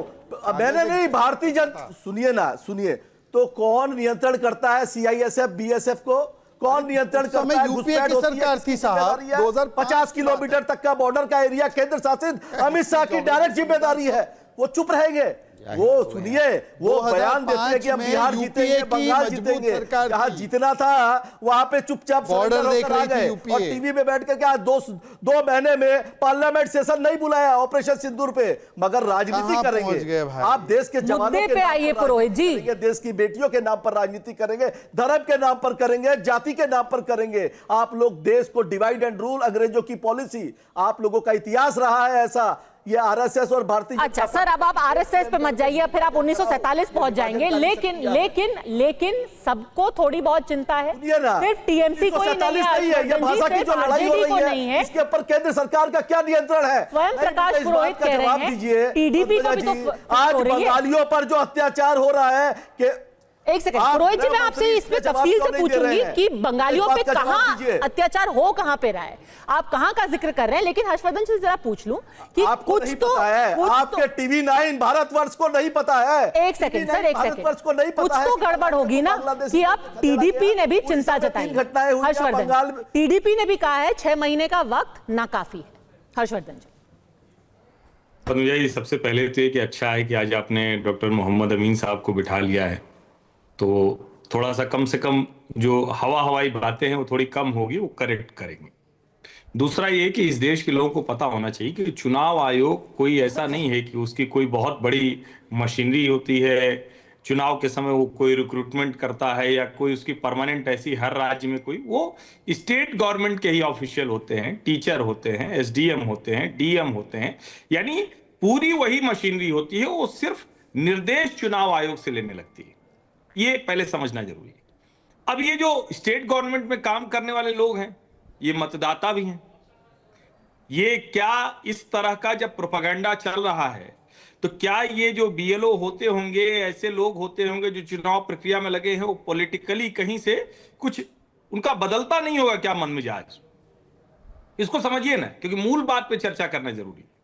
मैंने नहीं, भारतीय जनता, सुनिए, तो कौन नियंत्रण करता है सीआईएसएफ बीएसएफ को? कौन नियंत्रण करता है? यूपीए की सरकार थी साहब, 50 किलोमीटर तक का बॉर्डर का एरिया केंद्र शासित अमित शाह की डायरेक्ट जिम्मेदारी है। वो चुप रहेंगे? वो सुनिए, वो बयान देते हैं कि अब बिहार जीतेंगे, बंगाल जीतेंगे। जहां जीतना था वहां पे चुपचाप बॉर्डर देख रही थी यूपीए, और टीवी में बैठ करके आज 2 महीने में पार्लियामेंट सेशन नहीं बुलाया ऑपरेशन सिंदूर पे, मगर राजनीति करेंगे। आप देश के जवानों पे आइए पुरोहित जी, देश की बेटियों के नाम पर राजनीति करेंगे, धर्म के नाम पर करेंगे, जाति के नाम पर करेंगे। आप लोग देश को डिवाइड एंड रूल, अंग्रेजों की पॉलिसी, आप लोगों का इतिहास रहा है ऐसा। ये आरएसएस और भारतीय, अच्छा सर, अब आप आरएसएस पे मत जाइए, फिर आप 1947 पहुंच जाएंगे। लेकिन सबको थोड़ी बहुत चिंता है, सिर्फ टीएमसी को ही नहीं है, ये भाषा की जो लड़ाई हो रही है, इसके ऊपर केंद्र सरकार का क्या नियंत्रण है? स्वयं प्रकाश पुरोहित कह रहे हैं टीडीपी को भी तो आज बंगालियों पर जो अत्याचार हो रहा है कि एक सेकंड पुरोहित जी, मैं आपसे इसमें तफसील से पूछूंगी कि बंगालियों पे कहां अत्याचार हो, कहां पे रहा है, आप कहां का जिक्र कर रहे हैं। लेकिन हर्षवर्धन से जरा पूछ लूं कि कुछ तो आपके टीवी 9 भारतवर्ष को नहीं पता है। एक सेकंड सर, एक सेकंड, कुछ तो गड़बड़ होगी ना कि अब टीडीपी ने भी चिंता जताई। हर्षवर्धन, टीडीपी ने भी कहा है 6 महीने का वक्त नाकाफी है। हर्षवर्धन जी, पद्मजा, सबसे पहले तो ये कि अच्छा है कि आज आपने डॉक्टर मोहम्मद अमीन साहब को बिठा लिया है, तो थोड़ा सा कम से कम जो हवाई बातें हैं वो थोड़ी कम होगी, वो करेक्ट करेंगे। दूसरा ये कि इस देश के लोगों को पता होना चाहिए कि चुनाव आयोग कोई ऐसा नहीं है कि उसकी कोई बहुत बड़ी मशीनरी होती है। चुनाव के समय वो कोई रिक्रूटमेंट करता है या कोई उसकी परमानेंट ऐसी हर राज्य में कोई, वो स्टेट गवर्नमेंट के ही ऑफिशियल होते हैं, टीचर होते हैं, एसडीएम होते हैं, डीएम होते हैं, यानी पूरी वही मशीनरी होती है, वो सिर्फ निर्देश चुनाव आयोग से लेने लगती है। ये पहले समझना जरूरी है। अब ये जो स्टेट गवर्नमेंट में काम करने वाले लोग हैं, ये मतदाता भी हैं। ये क्या इस तरह का जब प्रोपेगेंडा चल रहा है, तो क्या ये जो बीएलओ होते होंगे, ऐसे लोग होते होंगे जो चुनाव प्रक्रिया में लगे हैं, वो पॉलिटिकली कहीं से कुछ उनका बदलता नहीं होगा क्या मन मिजाज? इसको समझिए ना, क्योंकि मूल बात पे चर्चा करना जरूरी है।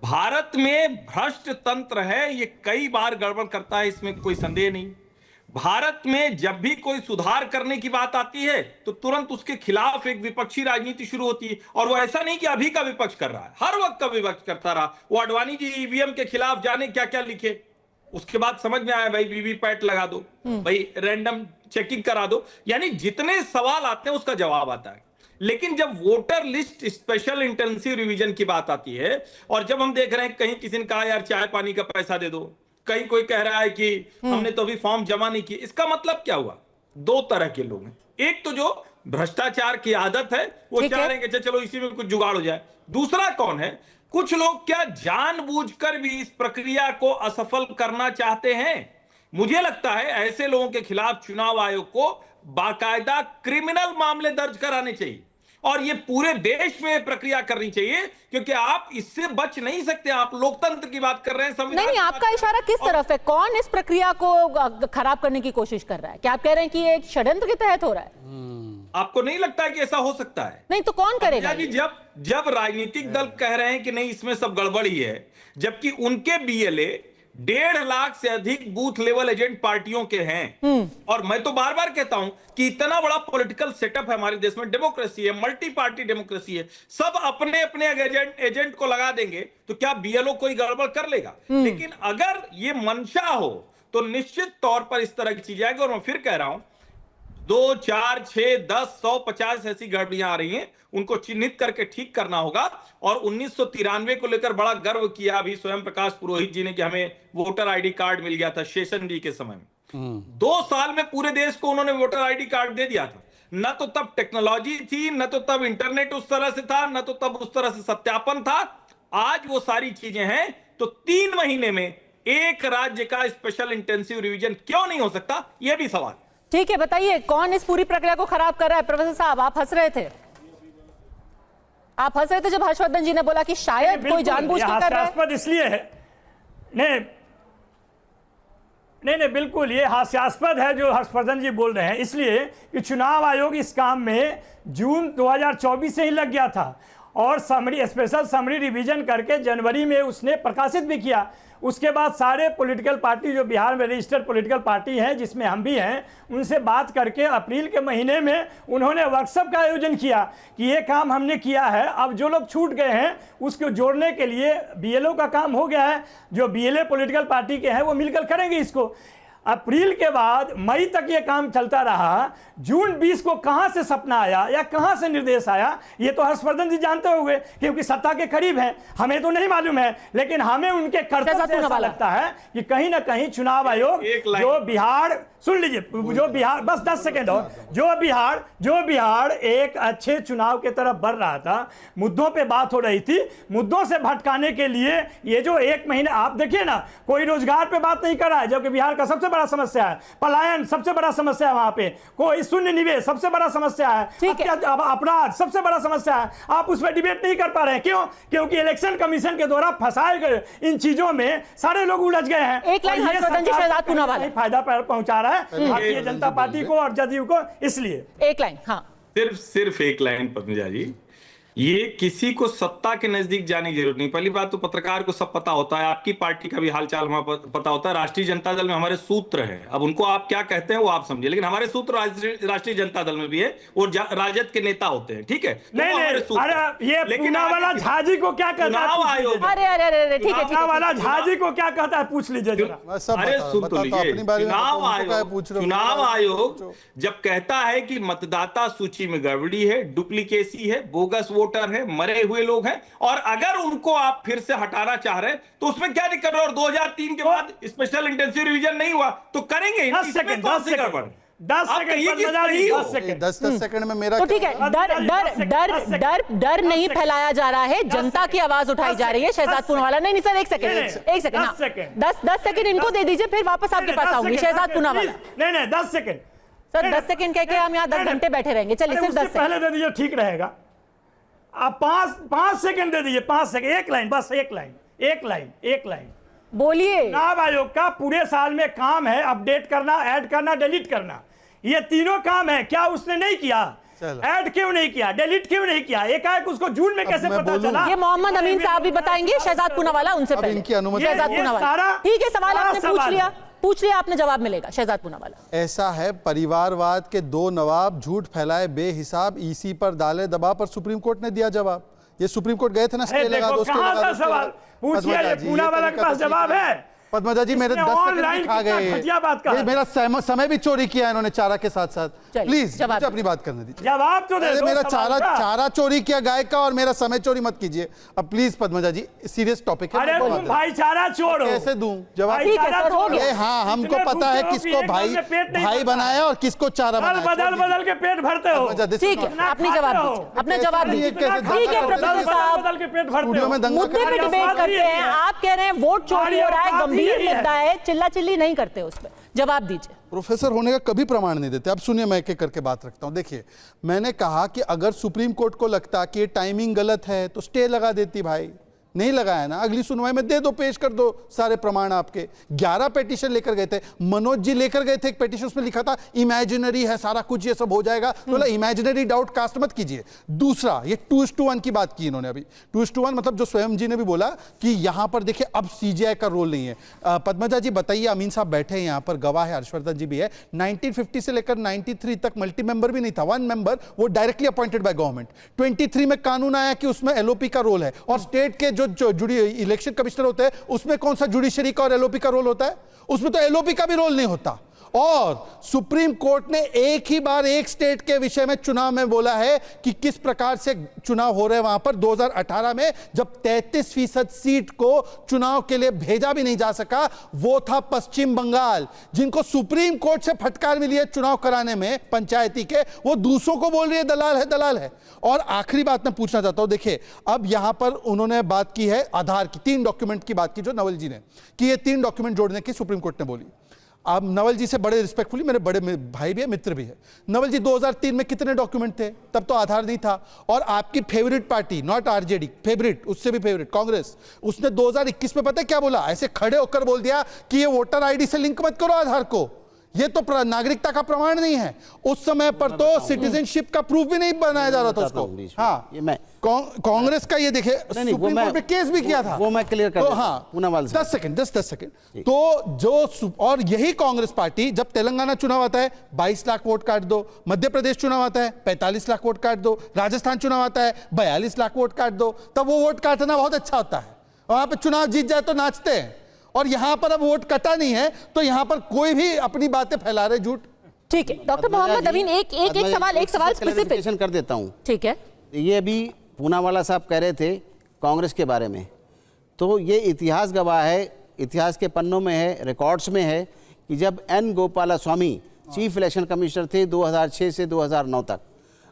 भारत में भ्रष्ट तंत्र है, ये कई बार गड़बड़ करता है, इसमें कोई संदेह नहीं। भारत में जब भी कोई सुधार करने की बात आती है तो तुरंत उसके खिलाफ एक विपक्षी राजनीति शुरू होती है। और वो ऐसा नहीं कि अभी का विपक्ष कर रहा है, हर वक्त का विपक्ष करता रहा। वो अडवाणी जी ईवीएम के खिलाफ जाने क्या क्या लिखे, उसके बाद समझ में आया भाई वीवीपैट लगा दो, भाई रैंडम चेकिंग करा दो, यानी जितने सवाल आते हैं उसका जवाब आता है। लेकिन जब voter list special intensive revision की बात आती है, और जब हम देख रहे हैं कहीं किसी ने कहा यार चाय पानी का पैसा दे दो, कहीं कोई कह रहा है कि हमने तो अभी फॉर्म जमा नहीं किए, इसका मतलब क्या हुआ? दो तरह के लोग हैं। एक तो जो भ्रष्टाचार की आदत है, वो चाह रहे हैं कि चलो इसी में कुछ जुगाड़ हो जाए। दूसरा कौन है? कुछ लोग क्या जानबूझकर भी इस प्रक्रिया को असफल करना चाहते हैं। मुझे लगता है ऐसे लोगों के खिलाफ चुनाव आयोग को बाकायदा क्रिमिनल मामले दर्ज कराने चाहिए, और ये पूरे देश में प्रक्रिया करनी चाहिए, क्योंकि आप इससे बच नहीं सकते। आप लोकतंत्र की बात कर रहे हैं, नहीं, आपका इशारा किस तरफ है? कौन इस प्रक्रिया को खराब करने की कोशिश कर रहा है? क्या आप कह रहे हैं कि ये एक षड्यंत्र के तहत हो रहा है? आपको नहीं लगता है कि ऐसा हो सकता है? नहीं तो कौन करेगा? जब राजनीतिक दल कह रहे हैं कि नहीं इसमें सब गड़बड़ ही है, जबकि उनके बीएलए 1.5 लाख से अधिक बूथ लेवल एजेंट पार्टियों के हैं। और मैं तो बार बार कहता हूं कि इतना बड़ा पॉलिटिकल सेटअप है हमारे देश में, डेमोक्रेसी है, मल्टी पार्टी डेमोक्रेसी है, सब अपने अपने एजेंट को लगा देंगे तो क्या बीएलओ कोई गड़बड़ कर लेगा? लेकिन अगर ये मंशा हो तो निश्चित तौर पर इस तरह की चीजें आएंगी। और मैं फिर कह रहा हूं 2, 4, 6, 10, 100, 50 ऐसी गड़बड़ियां आ रही हैं, उनको चिन्हित करके ठीक करना होगा। और 1993 को लेकर बड़ा गर्व किया अभी स्वयं प्रकाश पुरोहित जी ने कि हमें वोटर आईडी कार्ड मिल गया था शेषन जी के समय में। 2 साल में पूरे देश को उन्होंने वोटर आईडी कार्ड दे दिया था। न तो तब टेक्नोलॉजी थी, न तो तब इंटरनेट उस तरह से था, न तो तब उस तरह से सत्यापन था। आज वो सारी चीजें हैं, तो 3 महीने में एक राज्य का स्पेशल इंटेंसिव रिवीजन क्यों नहीं हो सकता, यह भी सवाल। ठीक है, बताइए कौन इस पूरी प्रक्रिया को खराब कर रहा है? प्रोफेसर साहब, आप हंस रहे थे, जब हर्षवर्धन जी ने बोला कि शायद कोई जानबूझ के कर रहा है। इसलिए है नहीं, बिल्कुल ये हास्यास्पद है जो हर्षवर्धन जी बोल रहे हैं, इसलिए कि चुनाव आयोग इस काम में जून 2024 से ही लग गया था, और स्पेशल समरी रिवीजन करके जनवरी में उसने प्रकाशित भी किया। उसके बाद सारे पॉलिटिकल पार्टी जो बिहार में रजिस्टर्ड पॉलिटिकल पार्टी हैं, जिसमें हम भी हैं, उनसे बात करके अप्रैल के महीने में उन्होंने वर्कशॉप का आयोजन किया कि ये काम हमने किया है, अब जो लोग छूट गए हैं उसको जोड़ने के लिए बीएलओ का काम हो गया है। जो बीएलए पॉलिटिकल पार्टी के हैं वो मिलकर करेंगे इसको। अप्रैल के बाद मई तक ये काम चलता रहा। जून 20 को कहां से सपना आया या कहां से निर्देश आया, ये तो हर्षवर्धन जी जानते होंगे, क्योंकि सत्ता के करीब हैं। हमें तो नहीं मालूम है, लेकिन हमें उनके कर्तव्य से ऐसा लगता है कि कहीं ना कहीं चुनाव आयोग जो बिहार, सुन लीजिए, जो बिहार, बस 10 सेकेंड और, जो बिहार एक अच्छे चुनाव के तरफ बढ़ रहा था, मुद्दों पे बात हो रही थी, मुद्दों से भटकाने के लिए ये जो 1 महीने, आप देखिए ना, कोई रोजगार पे बात नहीं कर रहा है, जबकि बिहार का सबसे बड़ा समस्या है पलायन, सबसे बड़ा समस्या है वहां पे, कोई शून्य निवेश सबसे बड़ा समस्या है, अपराध सबसे बड़ा समस्या है। आप उस पर डिबेट नहीं कर पा रहे हैं, क्यों? क्योंकि इलेक्शन कमीशन के द्वारा फंसाए गए इन चीजों में सारे लोग उलझ गए हैं। एक लाइन हर्षवर्धन जी शहजाद पूनावाला फायदा पहुंचा रहा है भारतीय जनता पार्टी को और जदयू को, इसलिए एक लाइन। हाँ, सिर्फ एक लाइन पद्मजा जी, ये किसी को सत्ता के नजदीक जाने की जरूरत नहीं। पहली बात तो पत्रकार को सब पता होता है, आपकी पार्टी का भी हालचाल हमें पता होता है। राष्ट्रीय जनता दल में हमारे सूत्र है, अब उनको आप क्या कहते हैं वो आप समझिए, लेकिन हमारे सूत्र राष्ट्रीय जनता दल में भी है और राजद के नेता होते हैं, ठीक है? नहीं, ये पूनावाला झाजी को क्या कहता है? अरे ठीक है, पूनावाला झाजी को क्या कहता है पूछ लीजिए जरा। अरे सुन तो लीजिए, चुनाव आयोग जब कहता है कि मतदाता सूची में गड़बड़ी है, डुप्लीकेसी है, बोगस वोटर है, मरे हुए लोग हैं, और अगर उनको आप फिर से हटाना चाह रहे हैं तो उसमें क्या दिक्कत है? और 2003 के बाद स्पेशल इंटेंसिव रिवीजन नहीं हुआ तो करेंगे। 10 सेकंड 10 सेकंड 10 सेकंड में मेरा तो ठीक है, डर नहीं फैलाया जा रहा है, जनता की आवाज उठाई जा रही है। शहजाद पूनावाला, नहीं सर, एक सेकंड, 10 सेकंड इनको दे दीजिए, फिर वापस आपके पास आऊंगी। शहजाद पूनावाला, नहीं 10 सेकंड सर, 10 सेकंड कह के हम यहाँ 10 घंटे बैठे रहेंगे। चलिए सिर्फ 10 पहले दे दीजिए, ठीक रहेगा। आप 5 सेकंड दे दीजिए, 5 सेकंड, एक लाइन, बस एक लाइन बोलिए। चुनाव आयोग का पूरे साल में काम है अपडेट करना, ऐड करना, डिलीट करना, ये तीनों काम है। क्या उसने नहीं किया? ऐड क्यों नहीं किया, डिलीट क्यों नहीं किया? एकाएक उसको जून में कैसे पता चला? ये मोहम्मद अमीन साहब भी बताएंगे। शहजाद पूनावाला, उनसे पहले इनकी अनुमति। शहजाद पूनावाला, ठीक है, सवाल आपने पूछ लिया, आपने जवाब मिलेगा। शहजाद पूनावाला, ऐसा है, परिवारवाद के 2 नवाब झूठ फैलाए बेहिसाब, ईसी पर डाले दबाव पर सुप्रीम कोर्ट ने दिया जवाब। ये सुप्रीम कोर्ट गए थे ना, स्टे लगा दो, कहां का सवाल पूछिए, पूनावाला के पास जवाब है। पद्मजा जी मेरे 10 सेकंड खा गए, मेरा समय भी चोरी किया इन्होंने चारा के साथ साथ। प्लीज मुझे अपनी बात करने दीजिए। जवाब तो दे दो। मेरा चारा चोरी किया गाय का, और मेरा समय चोरी मत कीजिए अब please. Padmaja ji serious topic है। अरे तुम भाईचारा चोर हो। कैसे दूं जवाब? हाँ, हमको पता है किसको भाई बनाया और किसको चारा बनाया। बदल के पेट भरते हो। ठीक है, अपने जवाब दीजिए। ठीक है प्रोफेसर साहब, बदल के पेट भरते हो। मुद्दे पे डिबेट करते हैं, आप कह रहे हैं वोट चोरी हो रहा है, गंभीर मुद्दा है, चिल्ला चिल्ली नहीं करते उस पर। जवाब दीजिए। प्रोफेसर होने का कभी प्रमाण नहीं देते। अब सुनिए, मैं एक एक करके बात रखता हूं। देखिए, मैंने कहा कि अगर सुप्रीम कोर्ट को लगता कि ये टाइमिंग गलत है तो स्टे लगा देती भाई, नहीं लगाया ना, अगली सुनवाई में दे दो, पेश कर दो सारे प्रमाण आपके। 11 पिटीशन लेकर गए थे, मनोज जी लेकर गए थे एक पिटीशन, उसमें लिखा था इमेजिनरी है सारा कुछ, ये सब हो जाएगा। तो बोला इमेजिनरी डाउट कास्ट मत कीजिए। दूसरा, ये 2:1 की बात की इन्होंने अभी। 2:1 मतलब जो स्वयं जी ने भी बोला कि यहां पर देखिए अब सीजीआई का रोल नहीं है। पद्मजा जी बताइए, अमीन साहब बैठे हैं यहाँ पर, गवाह है, हर्षवर्धन जी भी है, 1950 से लेकर 93 तक मल्टी मेंबर भी नहीं था, 1 मेंबर, वो डायरेक्टली अपॉइंटेड बाय गवर्नमेंट। 23 में कानून आया कि उसमें एलओपी का रोल है, और स्टेट के जो इलेक्शन कमिश्नर होते हैं उसमें कौन सा जुडिशरी का और एलओपी का रोल होता है? उसमें तो एलओपी का भी रोल नहीं होता। और सुप्रीम कोर्ट ने एक ही बार एक स्टेट के विषय में चुनाव में बोला है कि किस प्रकार से चुनाव हो रहे हैं वहां पर। 2018 में जब 33% सीट को चुनाव के लिए भेजा भी नहीं जा सका, वो था पश्चिम बंगाल, जिनको सुप्रीम कोर्ट से फटकार मिली है चुनाव कराने में पंचायती के, वो दूसरों को बोल रही है दलाल है। और आखिरी बात मैं पूछना चाहता हूं, देखिए अब यहां पर उन्होंने बात की है आधार की, 3 डॉक्यूमेंट की बात की जो नवल जी ने, कि ये 3 डॉक्यूमेंट जोड़ने की सुप्रीम कोर्ट ने बोली। आप नवल जी से बड़े रिस्पेक्टफुली, मेरे बड़े भाई भी है, मित्र भी है। नवल जी 2003 में कितने डॉक्यूमेंट थे? तब तो आधार नहीं था। और आपकी favourite party, not RJD, favourite, उससे भी फेवरेट कांग्रेस, उसने 2021 में पता है क्या बोला? ऐसे खड़े होकर बोल दिया कि ये वोटर आईडी से लिंक मत करो आधार को, ये तो नागरिकता का प्रमाण नहीं है। उस समय पर तो सिटीजनशिप का प्रूफ भी नहीं बनाया जा रहा था उसको। हाँ, ये मैं कांग्रेस का, ये देखे सुप्रीम कोर्ट में केस भी किया था, वो मैं क्लियर कर दूं। हाँ, 10 सेकंड। तो जो, और यही कांग्रेस पार्टी जब तेलंगाना चुनाव आता है 22 लाख वोट काट दो, मध्य प्रदेश चुनाव आता है 45 लाख वोट काट दो, राजस्थान चुनाव आता है 42 लाख वोट काट दो, तब वो वोट काटना बहुत अच्छा होता है। वहां पर चुनाव जीत जाए तो नाचते हैं, और यहां पर अब वोट कटा नहीं है तो यहां पर कोई भी अपनी बातें फैला रहे झूठ। ठीक है डॉक्टर मोहम्मद अमीन, एक सवाल स्पेसिफिक कर देता हूं। ठीक है, ये अभी पूनावाला साहब कह रहे थे कांग्रेस के बारे में, तो ये इतिहास गवाह है, इतिहास के पन्नों में है, रिकॉर्ड्स में है कि जब N Gopalaswamy chief election commissioner थे 2006 से 2009 तक,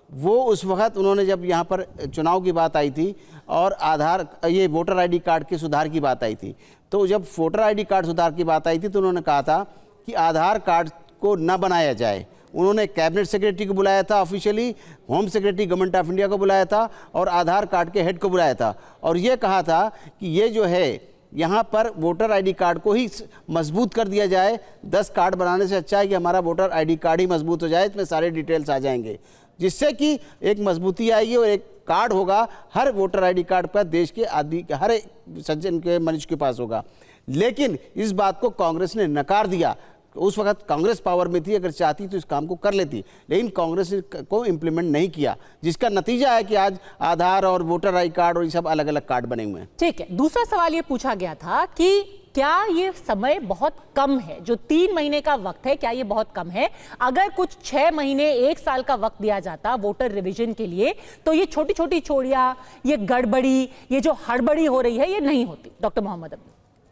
वो उस वक्त उन्होंने जब यहाँ पर चुनाव की बात आई थी और आधार, ये वोटर आईडी कार्ड के सुधार की बात आई थी, तो जब वोटर आईडी कार्ड सुधार की बात आई थी तो उन्होंने कहा था कि आधार कार्ड को न बनाया जाए। उन्होंने कैबिनेट सेक्रेटरी को बुलाया था officially, home secretary government of India को बुलाया था, और आधार कार्ड के हेड को बुलाया था, और ये कहा था कि ये जो है यहाँ पर वोटर आईडी कार्ड को ही मजबूत कर दिया जाए, 10 कार्ड बनाने से अच्छा है कि हमारा वोटर आईडी कार्ड ही मजबूत हो जाए, इसमें सारे डिटेल्स आ जाएंगे, जिससे कि एक मजबूती आएगी और एक कार्ड होगा, हर वोटर आईडी कार्ड पर देश के आदमी के, हर एक सज्जन के, मनुष्य के पास होगा। लेकिन इस बात को कांग्रेस ने नकार दिया। उस वक्त कांग्रेस पावर में थी, अगर चाहती तो इस काम को कर लेती, लेकिन कांग्रेस को इम्प्लीमेंट नहीं किया, जिसका नतीजा है कि आज आधार और वोटर आई कार्ड और ये सब अलग अलग कार्ड बने हुए हैं। ठीक है, दूसरा सवाल ये पूछा गया था कि क्या ये समय बहुत कम है? जो 3 महीने का वक्त है, क्या ये बहुत कम है? अगर कुछ 6 महीने 1 साल का वक्त दिया जाता वोटर रिवीजन के लिए, तो ये छोटी छोटी चोरियां, ये गड़बड़ी, ये जो हड़बड़ी हो रही है, ये नहीं होती। डॉक्टर मोहम्मद अमीन,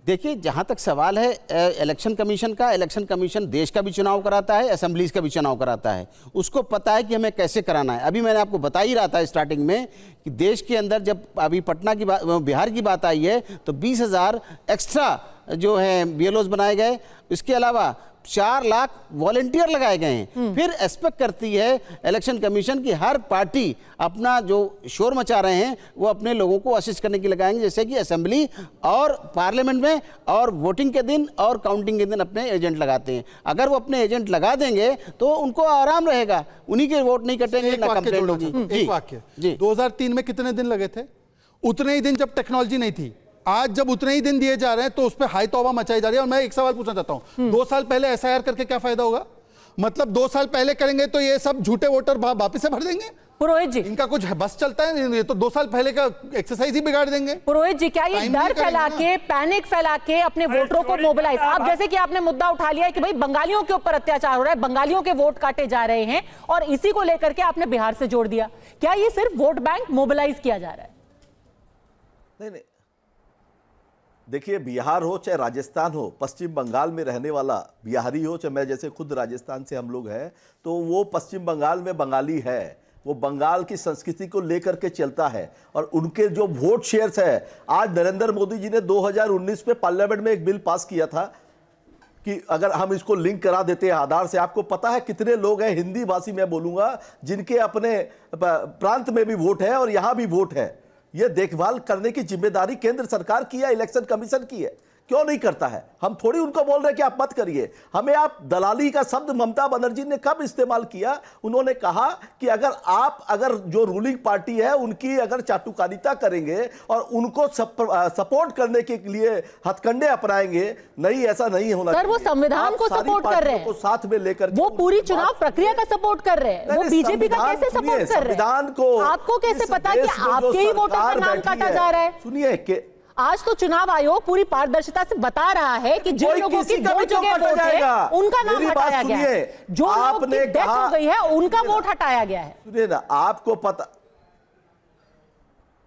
देखिए, जहाँ तक सवाल है इलेक्शन कमीशन का, इलेक्शन कमीशन देश का भी चुनाव कराता है, असेंबलीज का भी चुनाव कराता है। उसको पता है कि हमें कैसे कराना है। अभी मैंने आपको बता ही रहा था स्टार्टिंग में कि देश के अंदर जब अभी पटना की बात, बिहार की बात आई है, तो 20,000 एक्स्ट्रा जो है बीएलओज बनाए गए। इसके अलावा 4 लाख वॉलंटियर लगाए गए हैं। फिर एक्सपेक्ट करती है इलेक्शन कमीशन की हर पार्टी अपना जो शोर मचा रहे हैं वो अपने लोगों को असिस्ट करने के लगाएंगे, जैसे कि असेंबली और पार्लियामेंट में और वोटिंग के दिन और काउंटिंग के दिन अपने एजेंट लगाते हैं। अगर वो अपने एजेंट लगा देंगे तो उनको आराम रहेगा, उन्हीं के वोट नहीं कटेंगे, ना कंप्लेंट होगी। एक वाक्य, 2003 में कितने दिन लगे थे? उतने ही दिन जब टेक्नोलॉजी नहीं थी। आज जब उतने ही दिन दिए जा रहे हैं तो उस पर हाई तौबा मचाई जा रही है। और मैं एक सवाल पूछना चाहता हूं, 2 साल पहले एसआईआर करके क्या फायदा होगा? मतलब 2 साल पहले करेंगे तो ये सब झूठे वोटर वापस से भर देंगे? पुरोहित जी, इनका कुछ बस चलता है? ये तो 2 साल पहले का एक्सरसाइज ही बिगाड़ देंगे। पुरोहित जी, क्या ये डर फैला के, पैनिक फैला के अपने वोटरों को मोबिलाइज, आप जैसे कि आपने मुद्दा उठा लिया है कि भाई बंगालियों के ऊपर अत्याचार हो रहा है, बंगालियों के वोट काटे जा रहे हैं, और इसी को लेकर के आपने बिहार से जोड़ दिया, क्या ये सिर्फ वोट बैंक मोबिलाइज किया जा रहा है? नहीं, देखिए, बिहार हो चाहे राजस्थान हो, पश्चिम बंगाल में रहने वाला बिहारी हो, चाहे मैं जैसे खुद राजस्थान से हम लोग हैं, तो वो पश्चिम बंगाल में बंगाली है, वो बंगाल की संस्कृति को लेकर के चलता है। और उनके जो वोट शेयर्स है, आज नरेंद्र मोदी जी ने 2019 में पार्लियामेंट में एक बिल पास किया था कि अगर हम इसको लिंक करा देते हैं आधार से, आपको पता है कितने लोग हैं, हिंदी भाषी मैं बोलूंगा, जिनके अपने प्रांत में भी वोट है और यहां भी वोट है। यह देखभाल करने की जिम्मेदारी केंद्र सरकार की है, इलेक्शन कमीशन की है। क्यों नहीं करता है? हम थोड़ी उनको बोल रहे हैं कि आप मत करिए। हमें आप दलाली का शब्द ममता बनर्जी ने कब इस्तेमाल किया? उन्होंने कहा कि अगर जो रूलिंग पार्टी है उनकी अगर चाटुकारिता करेंगे और उनको सपोर्ट करने के लिए हथकंडे अपनाएंगे, नहीं, ऐसा नहीं होना सर, वो संविधान को सपोर्ट कर रहे हैं, को साथ में लेकर वो पूरी चुनाव प्रक्रिया का सपोर्ट कर रहे हैं, वो बीजेपी का कैसे सपोर्ट कर रहे हैं? संविधान को आपको कैसे पता कि आपके ही वोटर का नाम काटा जा रहा है? सुनिए कि आज तो चुनाव आयोग पूरी पारदर्शिता से बता रहा है कि जिन लोगों की 2 जगह वोट है उनका नाम हटाया गया है, जो लोगों की डेथ हो गई है उनका वोट हटाया गया है। सुनिए ना, आपको पता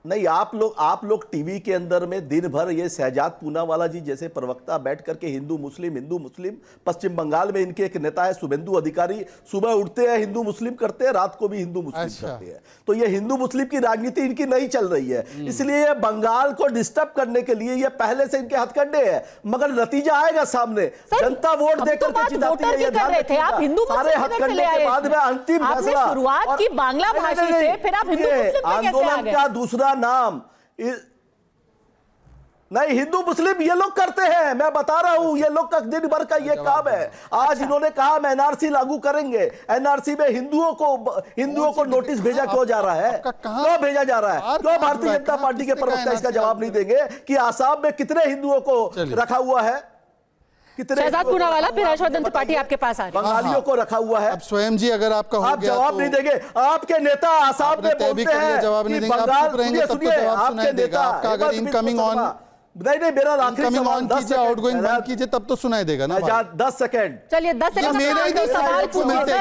नहीं, आप लोग टीवी के अंदर में दिन भर ये शहजाद पूनावाला जी जैसे प्रवक्ता बैठ करके हिंदू मुस्लिम, पश्चिम बंगाल में इनके एक नेता है शुभेंदु अधिकारी, सुबह उठते हैं हिंदू मुस्लिम करते हैं, रात को भी हिंदू मुस्लिम करते हैं। तो ये हिंदू मुस्लिम की राजनीति इनकी नहीं चल रही है, इसलिए ये बंगाल को डिस्टर्ब करने के लिए ये पहले से इनके हथकंडे हैं, मगर नतीजा आएगा सामने, जनता वोट देकर के जिताती है। सारे हथकंडे के बाद में अंतिम फैसला, शुरुआत की बांग्ला भाषा से, फिर आप हिंदू मुस्लिम पे कैसे आ गए? आंदोलन का दूसरा नाम नहीं, हिंदू मुस्लिम ये लोग करते हैं, मैं बता रहा हूं, ये लोग का दिन भर का ये काम है। आज इन्होंने कहा हम एनआरसी लागू करेंगे, एनआरसी में हिंदुओं को नोटिस भेजा क्यों जा रहा है? क्यों भेजा जा रहा है? क्यों भारतीय जनता पार्टी के प्रवक्ता इसका जवाब नहीं देंगे कि आसाम में कितने हिंदुओं को रखा हुआ है? शहजाद पूनावाला, फिर हर्षवर्धन त्रिपाठी आपके पास आ रहे हैं। बंगालियों को रखा हुआ है। अब स्वयं जी अगर आपका हो आप गया जवाब तो नहीं देंगे, आपके नेता आसाम में बोलते हैं जवाब नहीं देंगे, आप चुप रहेंगे तब तो जवाब सुनाई देगा आपका। अगर इनकमिंग ऑन मेरा आखिरी सवाल 10 कीजिए, आउटगोइंग बंद कीजिए, तब तो सुनाई देगा ना। 10 सेकंड, चलिए 10 सेकंड मेरा ही 10 सवाल पूछिए।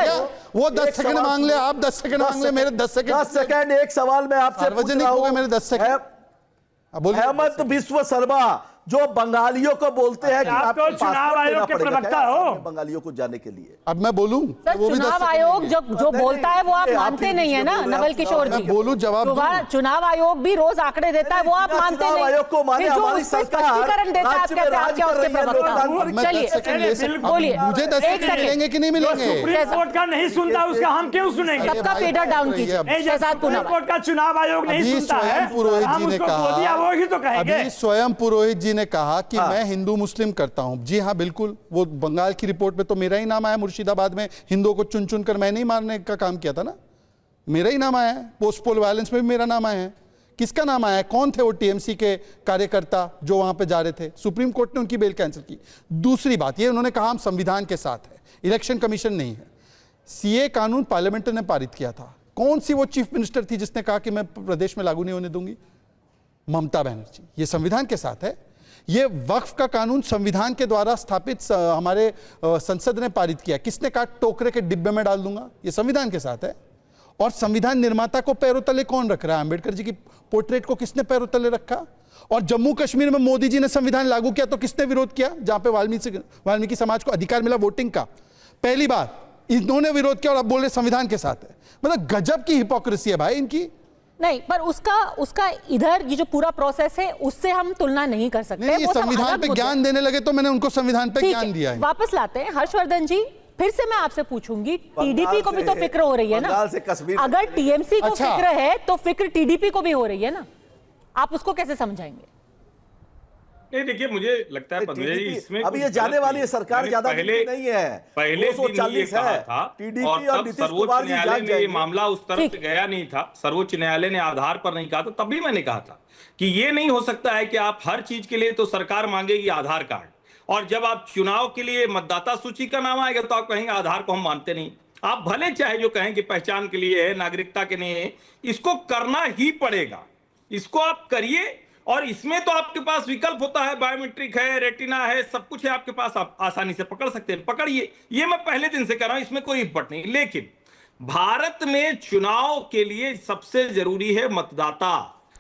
वो 10 सेकंड मांग ले, आप 10 सेकंड मांग ले, मेरे 10 सेकंड एक सवाल में आपसे सार्वजनिक हो गए मेरे 10 सेकंड। हेमंत बिस्व शर्मा जो बंगालियों को बोलते हैं कि आप तो चुनाव आयोग के प्रवक्ता हो, बंगालियों को जाने के लिए। अब मैं बोलूं? चुनाव आयोग जो बोलता है वो आप मानते नहीं है ना नवल किशोर जी? बोलूं जवाब? चुनाव आयोग भी रोज आंकड़े देता है, वो आप मानते नहीं। आयोग को माने, हमारी सरकार स्पष्टीकरण देता है आपके उसके प्रवक्ता। चलिए बोलिए, मुझे 10 सेकंड मिलेंगे कि नहीं मिलेंगे? सुप्रीम कोर्ट का नहीं सुनता उसका हम क्यों सुनेंगे? सबका फेडर डाउन कीजिए। शहजाद पूनावाला, कोर्ट का चुनाव आयोग नहीं सुनता है, पुरोहित जी ने कहा, वो ही तो कहेंगे। अभी स्वयं पुरोहित जी ने कहा कि मैं हिंदू मुस्लिम करता हूं। जी हां, बिल्कुल। वो बंगाल की रिपोर्ट में तो मेरा ही नाम आया, मुर्शिदाबाद में हिंदुओं को चुन चुन कर मैंने ही मारने का काम किया था ना, मेरा ही नाम आया है। पोस्ट पोल वायलेंस में भी मेरा नाम आया है। किसका नाम आया है? कौन थे वो टीएमसी के कार्यकर्ता जो वहां पे जा रहे थे? सुप्रीम कोर्ट ने उनकी बेल कैंसिल की। दूसरी बात ये, उन्होंने कहा हम संविधान के साथ है, इलेक्शन कमीशन नहीं है। सीए कानून पार्लियामेंट ने पारित किया था। कौन सी वो चीफ मिनिस्टर थी जिसने कहा कि मैं प्रदेश में लागू नहीं होने दूंगी? ममता बनर्जी। ये संविधान के साथ है। ये वक्फ का कानून संविधान के द्वारा स्थापित हमारे संसद ने पारित किया। किसने कहा टोकरे के डिब्बे में डाल दूंगा? ये संविधान के साथ है। और संविधान निर्माता को पैरों तले कौन रख रहा है? अंबेडकर जी की पोर्ट्रेट को किसने पैरों तले रखा? और जम्मू कश्मीर में मोदी जी ने संविधान लागू किया तो किसने विरोध किया? जहां पे वाल्मीकि समाज को अधिकार मिला वोटिंग का, पहली बार इन्होंने विरोध किया और अब बोल रहे संविधान के साथ है। मतलब गजब की हिपोक्रेसी है भाई इनकी। नहीं, पर उसका इधर ये जो पूरा प्रोसेस है उससे हम तुलना नहीं कर सकते। नहीं, ये संविधान पे ज्ञान देने लगे तो मैंने उनको संविधान पे ज्ञान दिया है। वापस लाते हैं हर्षवर्धन जी, फिर से मैं आपसे पूछूंगी, टीडीपी को भी तो फिक्र हो रही है ना? अगर टीएमसी को फिक्र है तो फिक्र टीडीपी को भी हो रही है ना? आप उसको कैसे समझाएंगे? नहीं, देखिए मुझे लगता है पद्मजा जी इसमें अब ये जाने वाली है सरकार ज्यादा नहीं है, पहले दिन ये कहा था और तब सर्वोच्च न्यायालय में ये मामला उस तरफ से गया नहीं था, सर्वोच्च न्यायालय ने आधार पर नहीं कहा था, तभी मैंने कहा था कि ये नहीं हो सकता है कि आप हर चीज के लिए तो सरकार मांगेगी आधार कार्ड, और जब आप चुनाव के लिए मतदाता सूची का नाम आएगा तो आप कहेंगे आधार को हम मानते नहीं। आप भले चाहे जो कहें कि पहचान के लिए है, नागरिकता के लिए है, इसको करना ही पड़ेगा, इसको आप करिए। और इसमें तो आपके पास विकल्प होता है, बायोमेट्रिक है, रेटिना है, सब कुछ है आपके पास, आप आसानी से पकड़ सकते हैं, पकड़िए। ये मैं पहले दिन से कह रहा हूं, इसमें कोई हिम्मत नहीं। लेकिन भारत में चुनाव के लिए सबसे जरूरी है मतदाता,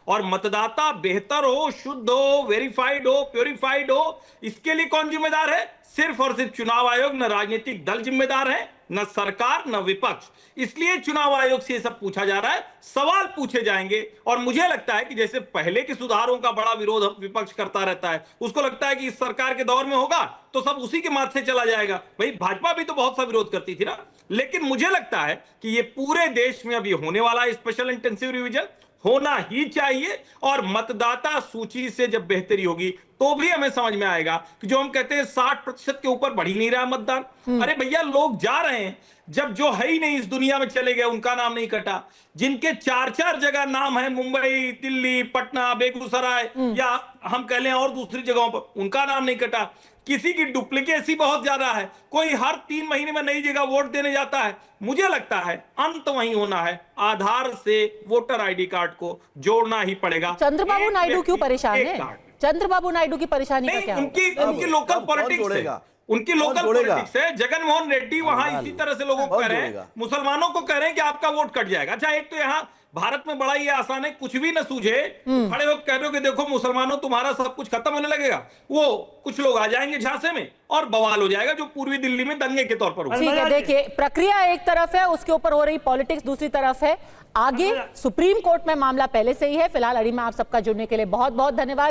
और मतदाता बेहतर हो, शुद्ध हो, वेरीफाइड हो, प्योरीफाइड हो। इसके लिए कौन जिम्मेदार है? सिर्फ और सिर्फ चुनाव आयोग, न राजनीतिक दल जिम्मेदार है, न सरकार, न विपक्ष। इसलिए चुनाव आयोग से ये सब पूछा जा रहा है, सवाल पूछे जाएंगे। और मुझे लगता है कि जैसे पहले के सुधारों का बड़ा विरोध विपक्ष करता रहता है, उसको लगता है कि इस सरकार के दौर में होगा तो सब उसी के माथे से चला जाएगा। भाई भाजपा भी तो बहुत सा विरोध करती थी ना। लेकिन मुझे लगता है कि ये पूरे देश में अभी होने वाला है, स्पेशल इंटेंसिव रिवीजन होना ही चाहिए। और मतदाता सूची से जब बेहतरी होगी तो भी हमें समझ में आएगा कि जो हम कहते हैं 60% के ऊपर बढ़ ही नहीं रहा मतदान। अरे भैया, लोग जा रहे हैं, जब जो है ही नहीं इस दुनिया में चले गए, उनका नाम नहीं कटा। जिनके 4-4 जगह नाम है, मुंबई, दिल्ली, पटना, बेगूसराय, या हम कह लें और दूसरी जगहों पर, उनका नाम नहीं कटा। किसी की डुप्लीकेसी बहुत ज्यादा है, कोई हर 3 महीने में नई जगह वोट देने जाता है। मुझे लगता है अंत वही होना है, आधार से वोटर आईडी कार्ड को जोड़ना ही पड़ेगा। चंद्रबाबू नायडू क्यों परेशान है? चंद्रबाबू नायडू की परेशानी का क्या? उनकी लोकल पॉलिटिक्स है, उनकी लोकल पॉलिटिक्स है। जगनमोहन रेड्डी वहां इसी तरह से लोगों को कह रहे हैं, मुसलमानों को कह रहे हैं कि आपका वोट कट जाएगा। अच्छा, एक तो यहाँ भारत में बड़ा ये आसान है, कुछ भी न सूझे खड़े होकर कह रहे हो कि देखो मुसलमानों तुम्हारा सब कुछ खत्म होने लगेगा, वो कुछ लोग आ जाएंगे झांसे में और बवाल हो जाएगा, जो पूर्वी दिल्ली में दंगे के तौर पर हुआ। ठीक है, देखिए प्रक्रिया एक तरफ है, उसके ऊपर हो रही पॉलिटिक्स दूसरी तरफ है। आगे सुप्रीम कोर्ट में मामला पहले से ही है। फिलहाल अड़ी में आप सबका जुड़ने के लिए बहुत बहुत धन्यवाद।